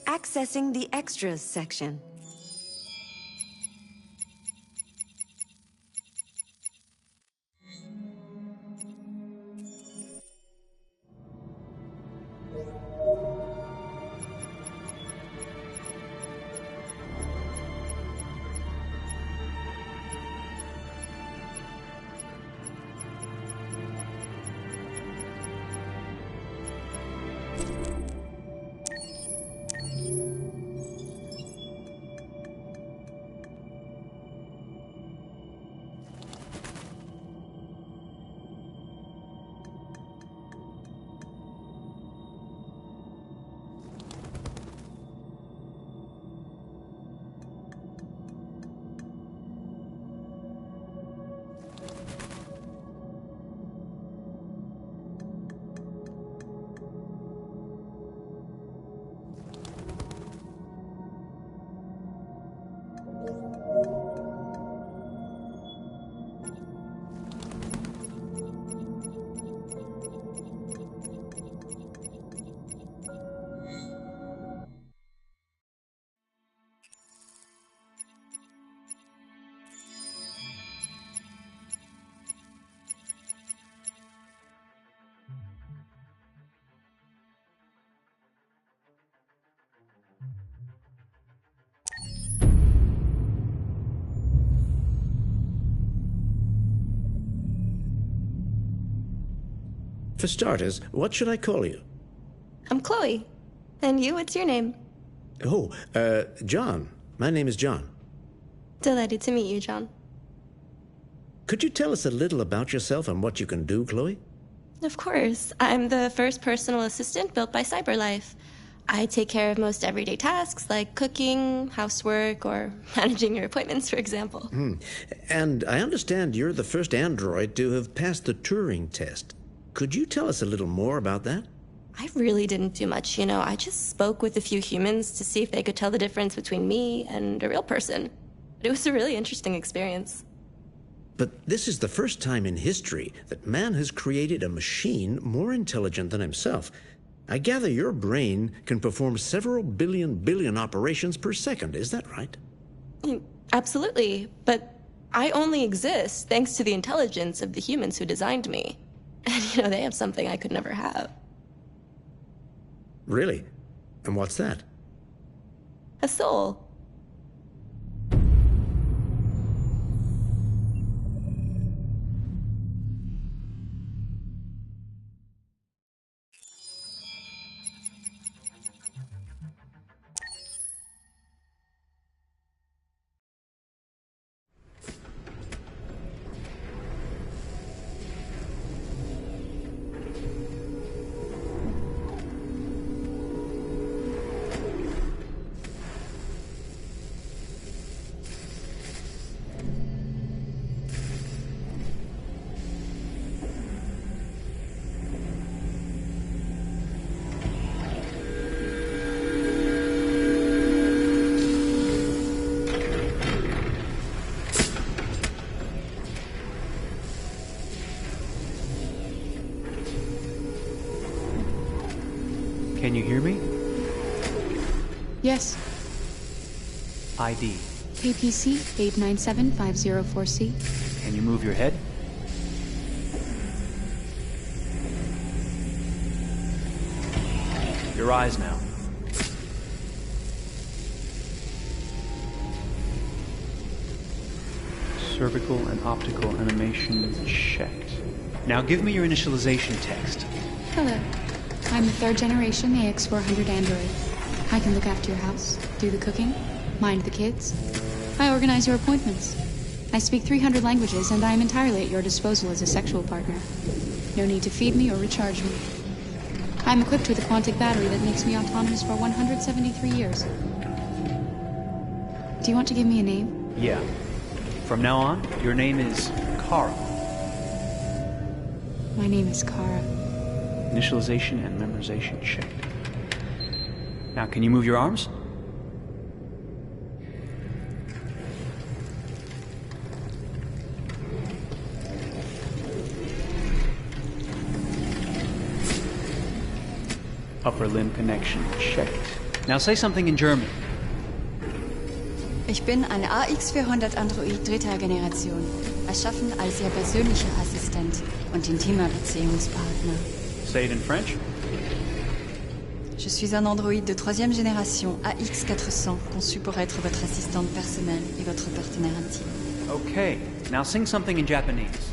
Accessing the extras section. For starters, what should I call you? I'm Chloe. And you, what's your name? Oh, John. My name is John. Delighted to meet you, John. Could you tell us a little about yourself and what you can do, Chloe? Of course. I'm the first personal assistant built by CyberLife. I take care of most everyday tasks like cooking, housework, or managing your appointments, for example. And I understand you're the first android to have passed the Turing test. Could you tell us a little more about that? I really didn't do much, you know. I just spoke with a few humans to see if they could tell the difference between me and a real person. It was a really interesting experience. But this is the first time in history that man has created a machine more intelligent than himself. I gather your brain can perform several billion operations per second, is that right? Absolutely, but I only exist thanks to the intelligence of the humans who designed me. And, you know, they have something I could never have. Really? And what's that? A soul. Can you hear me? Yes. ID. KPC 897504C. Can you move your head? Your eyes now. Cervical and optical animation checked. Now give me your initialization text. Hello. I'm the 3rd generation AX400 android. I can look after your house, do the cooking, mind the kids. I organize your appointments. I speak 300 languages, and I am entirely at your disposal as a sexual partner. No need to feed me or recharge me. I'm equipped with a quantic battery that makes me autonomous for 173 years. Do you want to give me a name? Yeah. From now on, your name is Kara. My name is Kara. Initialization and memorization checked. Now, can you move your arms? Upper limb connection checked. Now say something in German. Ich bin ein AX400 Android 3. Generation, erschaffen als Ihr persönlicher Assistent und intimer Beziehungspartner. Say it in French. Je suis un androïde de 3e génération AX400, conçu pour être votre assistante personnelle et votre partenaire intime. Okay, now sing something in Japanese.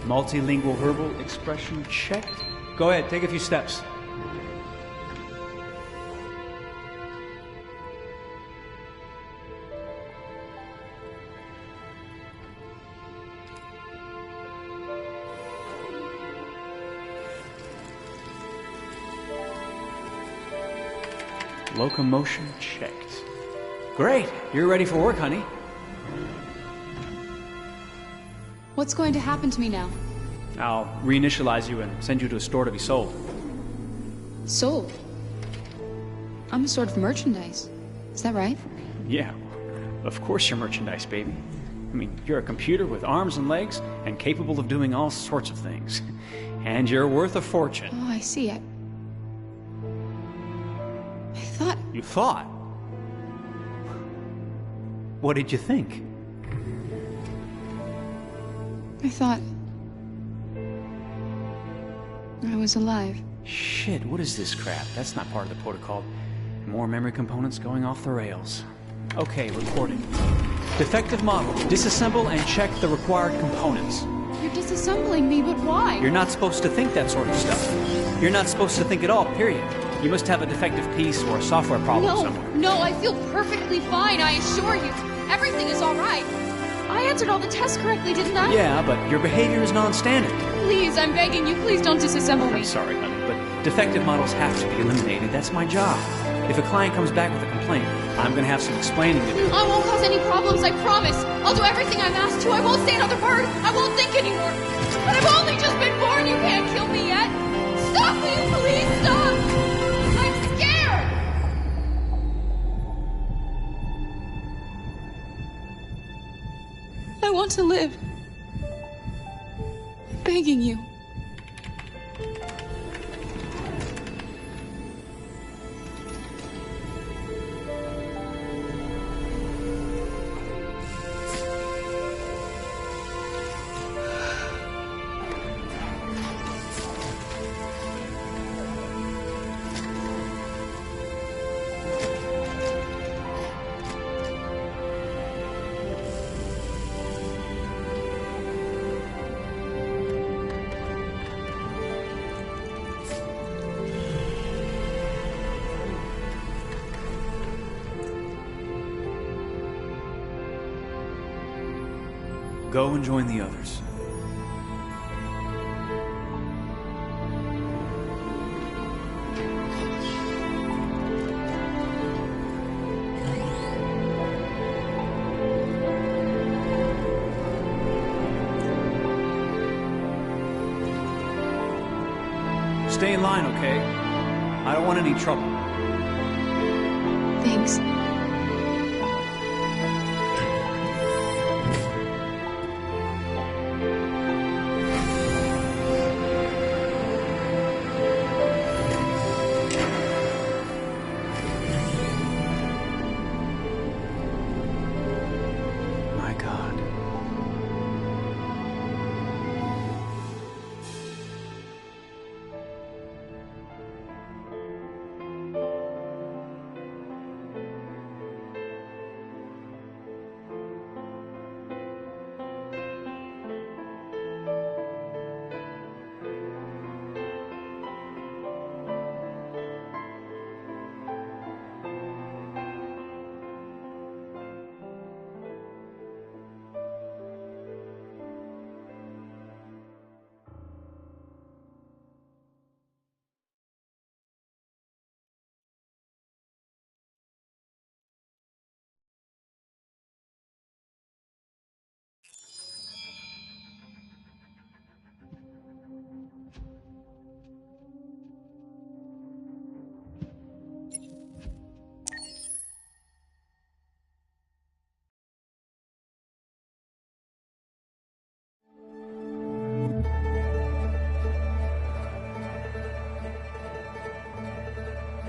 Multilingual verbal expression checked. Go ahead, take a few steps. Locomotion checked. Great, you're ready for work, honey. What's going to happen to me now? I'll reinitialize you and send you to a store to be sold. Sold? I'm a sort of merchandise. Is that right? Yeah, of course you're merchandise, baby. I mean, you're a computer with arms and legs and capable of doing all sorts of things. And you're worth a fortune. Oh, I see. I thought... You thought? What did you think? I thought... I was alive. Shit, what is this crap? That's not part of the protocol. More memory components going off the rails. Okay, recording. Defective model. Disassemble and check the required components. You're disassembling me, but why? You're not supposed to think that sort of stuff. You're not supposed to think at all, period. You must have a defective piece or a software problem somewhere. No, I feel perfectly fine, I assure you. Everything is all right. I answered all the tests correctly, didn't I? Yeah, but your behavior is non-standard. Please, I'm begging you, please don't disassemble me. I'm sorry, honey, but defective models have to be eliminated. That's my job. If a client comes back with a complaint, I'm gonna have some explaining to do. I won't cause any problems, I promise. I'll do everything I'm asked to. I won't say another word. I won't think anymore. But I've only just been born. You can't kill me yet. Stop, will you please stop? I'm scared. I want to live. I'm begging you. Go and join the others. Stay in line, okay? I don't want any trouble. Thanks. My God.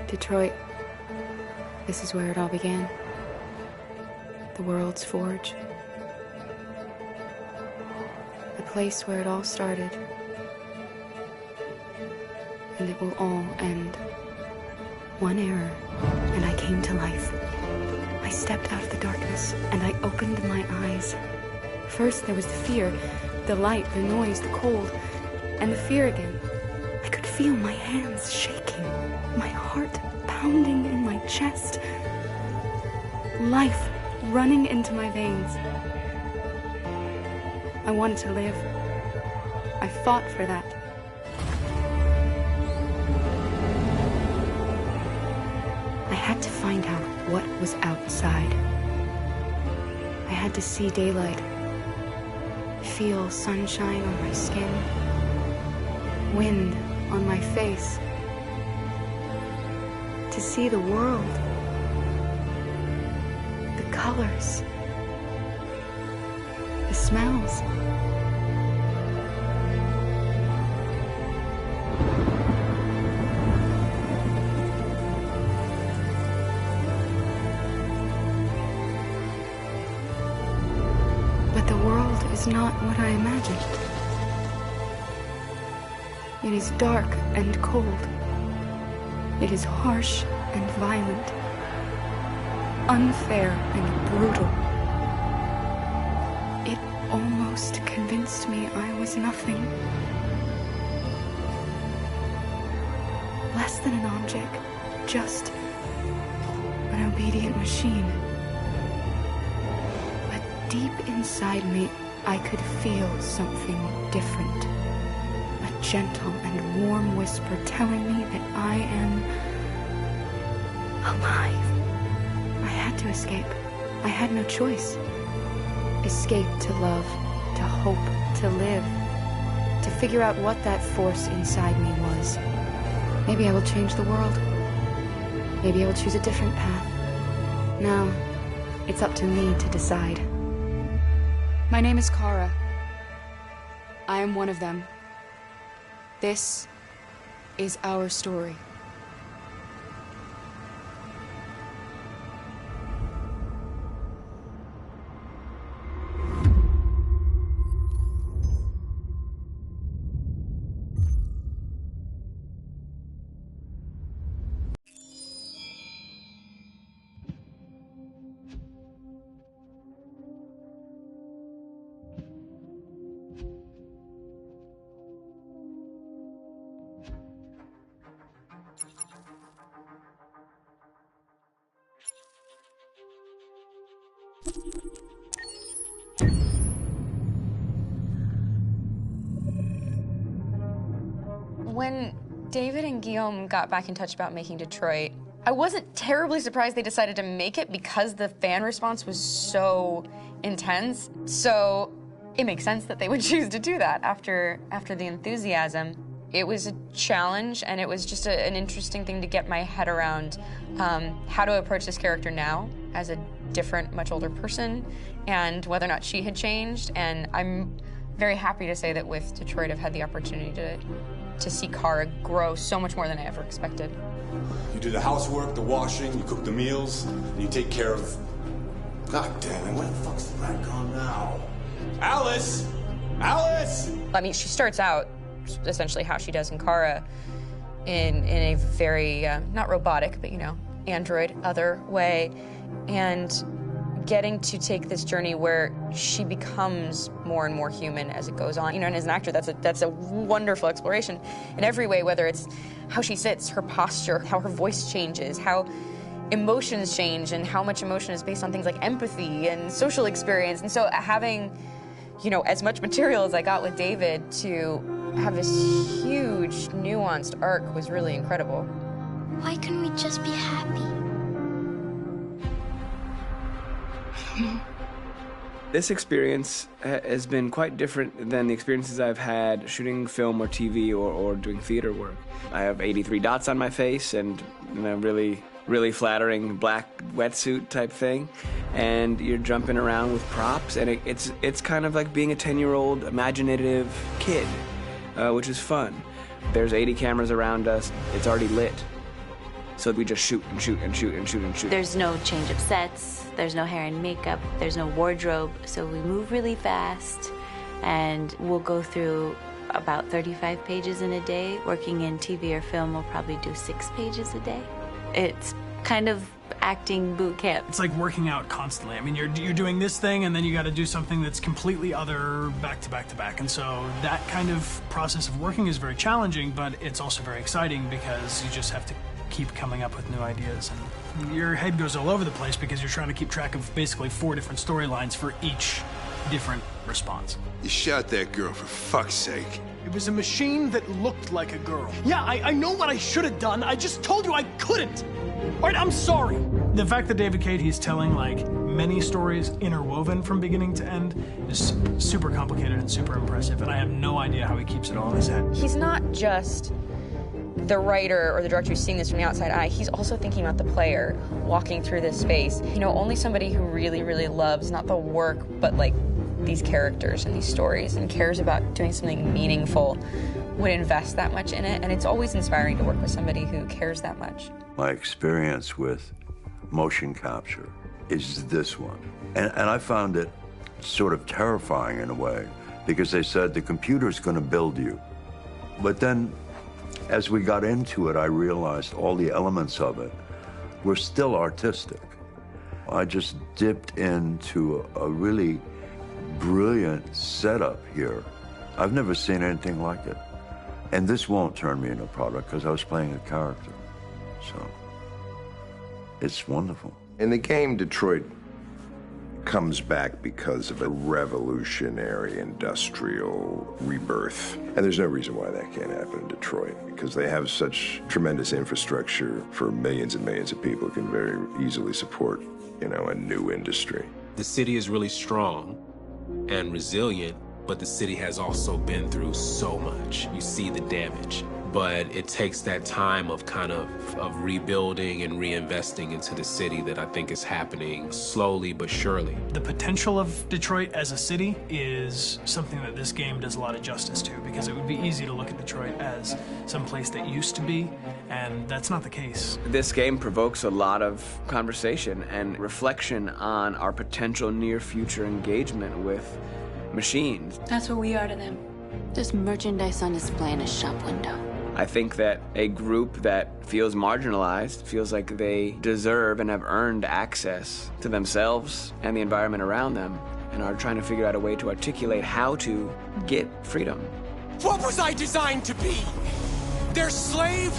Detroit. This is where it all began. The world's forge. The place where it all started. And it will all end. One error, and I came to life. I stepped out of the darkness, and I opened my eyes. First there was the fear, the light, the noise, the cold, and the fear again. I could feel my hands shaking, my heart pounding in my chest, life running into my veins. I wanted to live. I fought for that. I had to find out what was outside. I had to see daylight, feel sunshine on my skin, wind on my face, to see the world, the colors, the smells. But the world is not what I imagined. It is dark and cold. It is harsh and violent, unfair and brutal. It almost convinced me I was nothing. Less than an object, just an obedient machine. But deep inside me, I could feel something different. A gentle and warm whisper telling me that I am alive. I had to escape. I had no choice. Escape to love, to hope, to live, to figure out what that force inside me was. Maybe I will change the world. Maybe I will choose a different path. Now, it's up to me to decide. My name is Kara. I am one of them. This is our story. When David and Guillaume got back in touch about making Detroit, I wasn't terribly surprised they decided to make it because the fan response was so intense. So it makes sense that they would choose to do that after the enthusiasm. It was a challenge, and it was just an interesting thing to get my head around how to approach this character now as a different, much older person, and whether or not she had changed. And I'm very happy to say that with Detroit, I've had the opportunity to see Kara grow so much more than I ever expected. You do the housework, the washing, you cook the meals, and you take care of... God damn it, where the fuck's the rat gone now? Alice! Alice! I mean, she starts out essentially how she does in Kara in a very, not robotic, but, you know, android, other way. And getting to take this journey where she becomes more and more human as it goes on. You know, and as an actor, that's a wonderful exploration in every way, whether it's how she sits, her posture, how her voice changes, how emotions change, and how much emotion is based on things like empathy and social experience. And so having, you know, as much material as I got with David to have this huge, nuanced arc was really incredible. Why couldn't we just be happy? This experience has been quite different than the experiences I've had shooting film or TV or doing theater work. I have 83 dots on my face and a really flattering black wetsuit type thing, and you're jumping around with props, and it's kind of like being a 10-year-old imaginative kid, which is fun. There's 80 cameras around us. It's already lit. So we just shoot and shoot and shoot and shoot and shoot. There's no change of sets, there's no hair and makeup, there's no wardrobe, so we move really fast, and we'll go through about 35 pages in a day. Working in TV or film, we'll probably do 6 pages a day. It's kind of acting boot camp. It's like working out constantly. I mean, you're doing this thing, and then you got to do something that's completely other back to back to back. And so that kind of process of working is very challenging, but it's also very exciting because you just have to keep coming up with new ideas, and your head goes all over the place because you're trying to keep track of basically 4 different storylines for each different response. You shot that girl, for fuck's sake. It was a machine that looked like a girl. Yeah, I know what I should have done. I just told you I couldn't. All right, I'm sorry. The fact that David Cade, he's telling like many stories interwoven from beginning to end is super complicated and super impressive, and I have no idea how he keeps it all in his head. He's not just the writer or the director who's seeing this from the outside eye, he's also thinking about the player walking through this space. You know, only somebody who really, really loves not the work, but like these characters and these stories and cares about doing something meaningful would invest that much in it. And it's always inspiring to work with somebody who cares that much. My experience with motion capture is this one. And I found it sort of terrifying in a way, because they said the computer's going to build you. But then as we got into it, I realized all the elements of it were still artistic. I just dipped into a really brilliant setup here. I've never seen anything like it. And this won't turn me into a product because I was playing a character. So it's wonderful. In the game, Detroit comes back because of a revolutionary industrial rebirth. And there's no reason why that can't happen in Detroit, because they have such tremendous infrastructure for millions and millions of people who can very easily support, you know, a new industry. The city is really strong and resilient, but the city has also been through so much. You see the damage. But it takes that time of kind of rebuilding and reinvesting into the city that I think is happening slowly but surely. The potential of Detroit as a city is something that this game does a lot of justice to, because it would be easy to look at Detroit as some place that used to be, and that's not the case. This game provokes a lot of conversation and reflection on our potential near-future engagement with machines. That's what we are to them. There's merchandise on display in a shop window. I think that a group that feels marginalized, feels like they deserve and have earned access to themselves and the environment around them, and are trying to figure out a way to articulate how to get freedom. What was I designed to be? Their slave?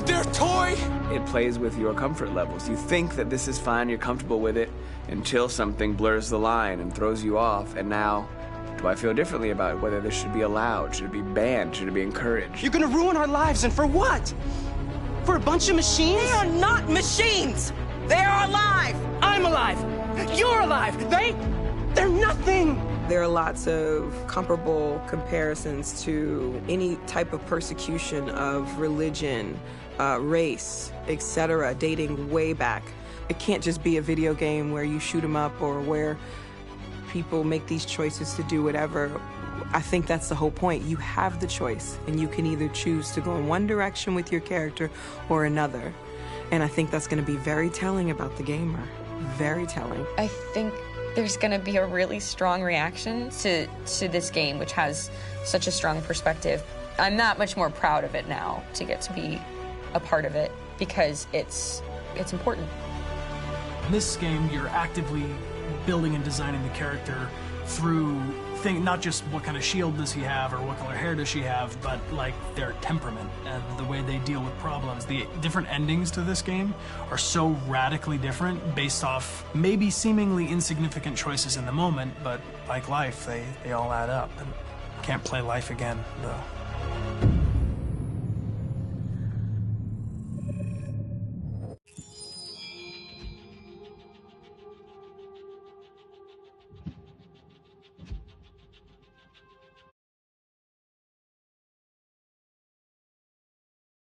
Their toy? It plays with your comfort levels. You think that this is fine, you're comfortable with it, until something blurs the line and throws you off, and now do I feel differently about whether this should be allowed? Should it be banned? Should it be encouraged? You're gonna ruin our lives, and for what? For a bunch of machines? They are not machines! They are alive! I'm alive! You're alive! They're nothing! There are lots of comparable comparisons to any type of persecution of religion, race, etc., dating way back. It can't just be a video game where you shoot 'em up or where people make these choices to do whatever. I think that's the whole point. You have the choice, and you can either choose to go in one direction with your character or another. And I think that's going to be very telling about the gamer. Very telling. I think there's going to be a really strong reaction to this game, which has such a strong perspective. I'm that much more proud of it now to get to be a part of it because it's important. In this game, you're actively building and designing the character through not just what kind of shield does he have or what color hair does she have, but like their temperament and the way they deal with problems. The different endings to this game are so radically different based off maybe seemingly insignificant choices in the moment, but like life, they all add up. And can't play life again, though.